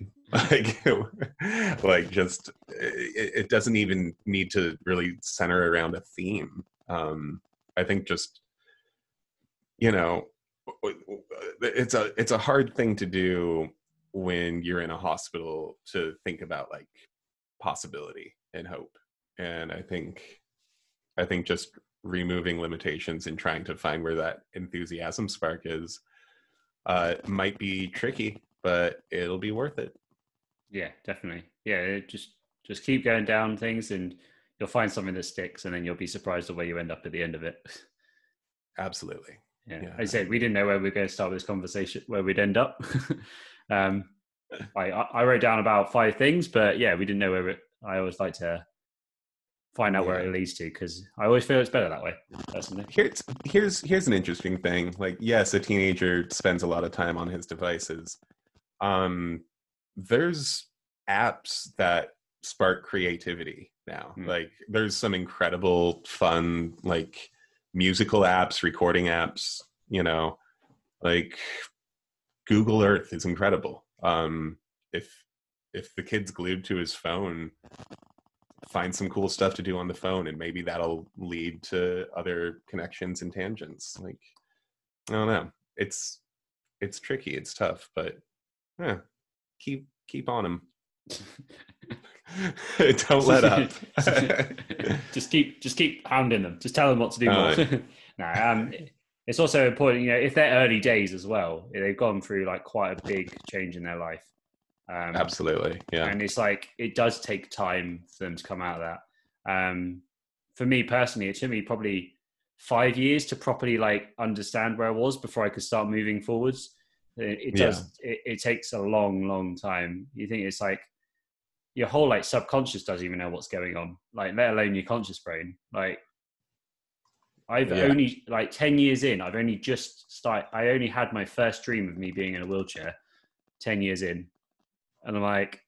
Like just it doesn't even need to really center around a theme. I think just, you know, it's a hard thing to do when you're in a hospital to think about like possibility and hope. And I think just removing limitations and trying to find where that enthusiasm spark is might be tricky, but it'll be worth it. Yeah, definitely. Yeah, just keep going down things and you'll find something that sticks, and then you'll be surprised at where you end up at the end of it. Absolutely. Yeah. I said we didn't know where we were going to start with this conversation, where we'd end up. I wrote down about 5 things, but yeah, we didn't know where I always like to find out where it leads to, because I always feel it's better that way, personally. Here's an interesting thing. Like, yes, a teenager spends a lot of time on his devices. There's apps that spark creativity now. Like, there's some incredible fun, like, musical apps, recording apps, you know, like Google Earth is incredible. If the kid's glued to his phone, find some cool stuff to do on the phone, and maybe that'll lead to other connections and tangents. Like, I don't know. It's tricky. It's tough, but yeah, keep on them. Don't let up. just keep hounding them. Just tell them what to do more. It's also important, you know, if they're early days as well, they've gone through like quite a big change in their life. Absolutely, yeah. And it's like, it does take time for them to come out of that. For me personally, it took me probably 5 years to properly like understand where I was before I could start moving forwards. It takes a long time. You think it's like your whole like subconscious doesn't even know what's going on, like let alone your conscious brain. Like I've only like 10 years in, I only had my first dream of me being in a wheelchair 10 years in. And I'm like,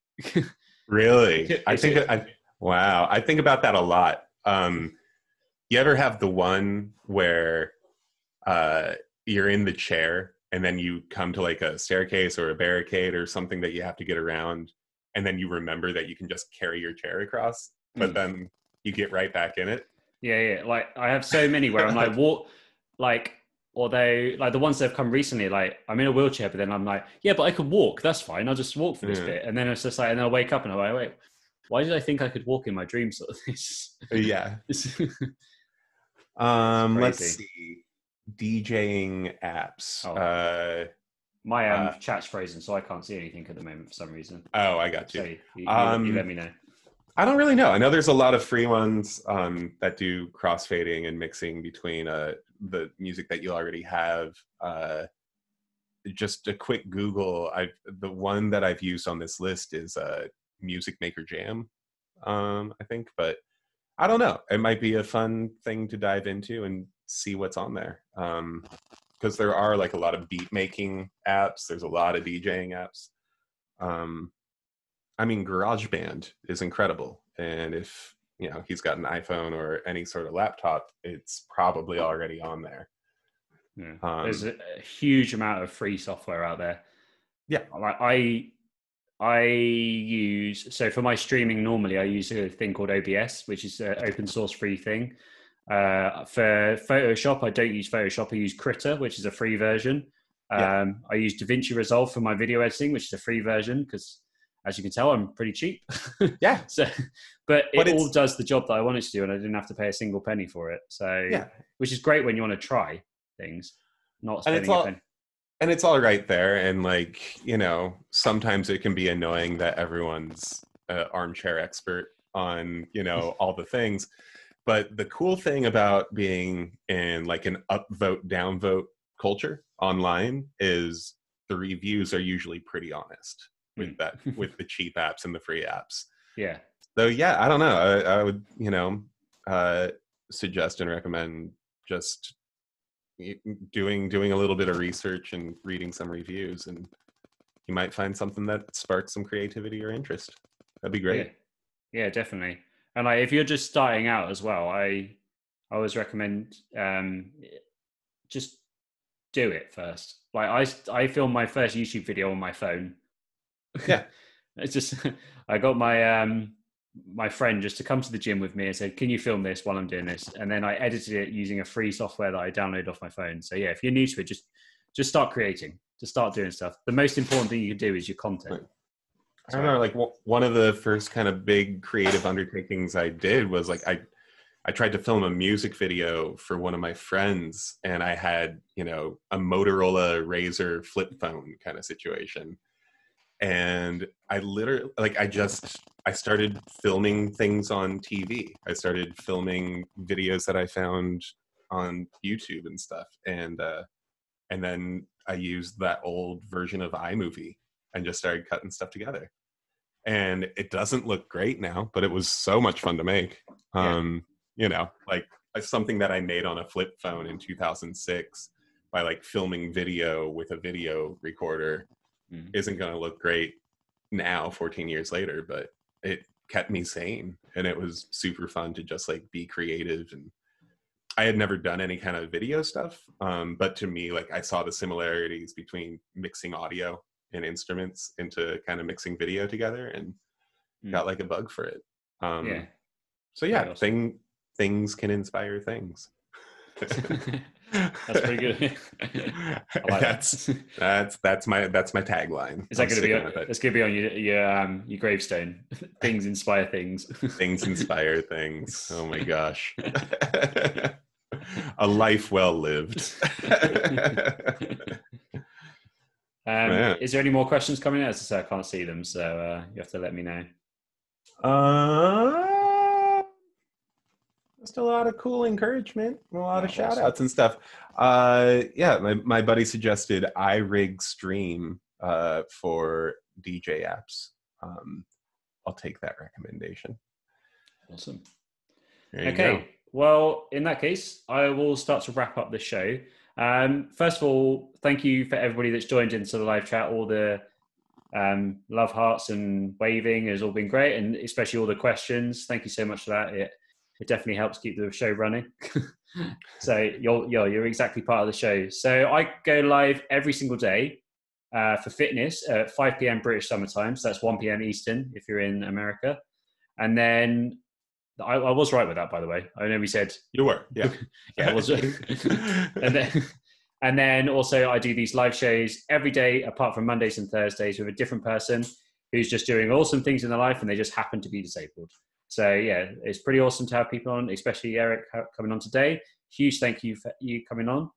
really? I think about that a lot. You ever have the one where you're in the chair and then you come to like a staircase or a barricade or something that you have to get around, and then you remember that you can just carry your chair across, but then you get right back in it? Yeah. Like I have so many where I'm like, although like the ones that have come recently, like I'm in a wheelchair, but then I'm like, yeah, but I could walk. That's fine. I'll just walk for this bit. And then it's just like, and then I'll wake up and I'm like, wait, why did I think I could walk in my dream? Sort of this. Yeah. Let's see. DJing apps. My chat's frozen, so I can't see anything at the moment for some reason. Oh, I got you. So you let me know. I don't really know. I know there's a lot of free ones that do crossfading and mixing between the music that you already have. Just a quick Google. The one that I've used on this list is Music Maker Jam, I think. But I don't know. It might be a fun thing to dive into and see what's on there. Because there are like a lot of beat making apps. There's a lot of DJing apps. I mean, GarageBand is incredible. And if, you know, he's got an iPhone or any sort of laptop, it's probably already on there. Yeah. There's a huge amount of free software out there. Yeah. Like I use, so for my streaming, normally I use a thing called OBS, which is an open source free thing. For Photoshop, I don't use Photoshop. I use Krita, which is a free version. I use DaVinci Resolve for my video editing, which is a free version, because as you can tell, I'm pretty cheap. Yeah. But it all does the job that I want it to do, and I didn't have to pay a single penny for it. So, which is great when you want to try things, not spending a penny. And it's all right there. And like, you know, sometimes it can be annoying that everyone's armchair expert on, you know, all the things. But the cool thing about being in like an upvote, downvote culture online is the reviews are usually pretty honest with that, with the cheap apps and the free apps. Yeah. So yeah, I don't know. I would, you know, suggest and recommend just doing a little bit of research and reading some reviews, and you might find something that sparks some creativity or interest. That'd be great. Yeah, definitely. And like, if you're just starting out as well, I always recommend just do it first. Like I filmed my first YouTube video on my phone. Yeah. It's just, I got my my friend just to come to the gym with me and said, can you film this while I'm doing this? And then I edited it using a free software that I downloaded off my phone. So yeah, if you're new to it, just start creating. Just start doing stuff. The most important thing you can do is your content. I remember like one of the first kind of big creative undertakings I did was like I tried to film a music video for one of my friends, and I had, you know, a Motorola Razr flip phone kind of situation. And I literally, like, I started filming things on TV. I started filming videos that I found on YouTube and stuff. And then I used that old version of iMovie and just started cutting stuff together. And it doesn't look great now, but it was so much fun to make. You know, like something that I made on a flip phone in 2006 by like filming video with a video recorder isn't going to look great now 14 years later, but it kept me sane, and it was super fun to just like be creative. And I had never done any kind of video stuff, but to me, like, I saw the similarities between mixing audio and instruments into kind of mixing video together, and got like a bug for it. So yeah, awesome. Things can inspire things. That's pretty good. I like that's my tagline. Is that going to be it's going to be on your gravestone? Things inspire things. Things inspire things. Oh my gosh. A life well lived. Is there any more questions coming in? As I said, I can't see them, so you have to let me know. Just a lot of cool encouragement, a lot of shout outs and stuff. My buddy suggested iRig Stream for DJ apps. I'll take that recommendation. Awesome. Okay. Well, in that case, I will start to wrap up the show. First of all, thank you for everybody that's joined into the live chat. All the love hearts and waving has all been great, and especially all the questions. Thank you so much for that. It definitely helps keep the show running. So you're exactly part of the show. So I go live every single day for fitness at 5 p.m. British Summer Time. So that's 1 p.m. Eastern if you're in America. And then I was right with that, by the way. I know we said you were. Yeah. Yeah, I was. And then also I do these live shows every day apart from Mondays and Thursdays with a different person who's just doing awesome things in their life, and they just happen to be disabled. So yeah, it's pretty awesome to have people on, especially Eric coming on today. Huge thank you for you coming on.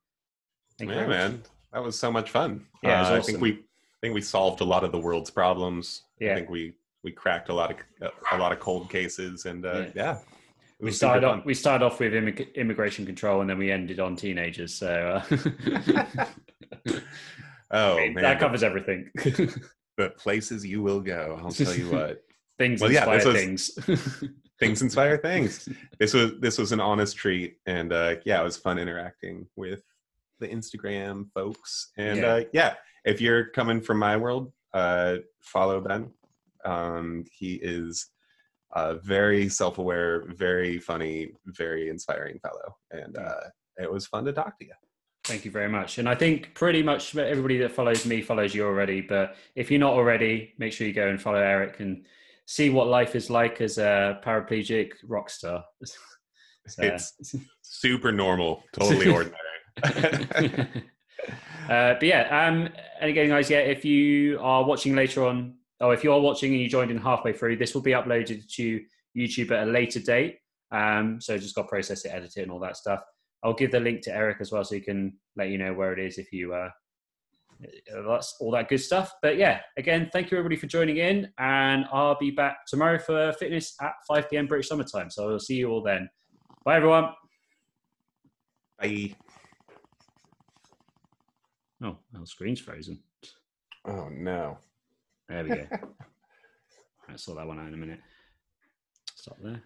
Thank you, man. That was so much fun. Yeah, awesome. I think we solved a lot of the world's problems. Yeah. I think we cracked a lot of cold cases, and we started off with immigration control, and then we ended on teenagers. So that covers everything. The places you will go, I'll tell you what. Things inspire things. Things inspire things. This was an honest treat, and it was fun interacting with the Instagram folks. And if you're coming from my world, follow Ben. He is a very self-aware, very funny, very inspiring fellow, and it was fun to talk to you. Thank you very much. And I think pretty much everybody that follows me follows you already, but if you're not already, make sure you go and follow Eric and see what life is like as a paraplegic rock star. It's super normal, totally ordinary. But and again, guys, if you are watching later on, or if you are watching and you joined in halfway through, this will be uploaded to YouTube at a later date. So just got to process it, edit it, and all that stuff. I'll give the link to Eric as well, so he can let you know where it is if you that's all that good stuff. But again, thank you everybody for joining in, and I'll be back tomorrow for fitness at 5 p.m. British Summer Time. So I'll see you all then. Bye everyone. Bye. Oh, the screen's frozen. Oh no. There we go. I'll sort that one out in a minute. Stop there.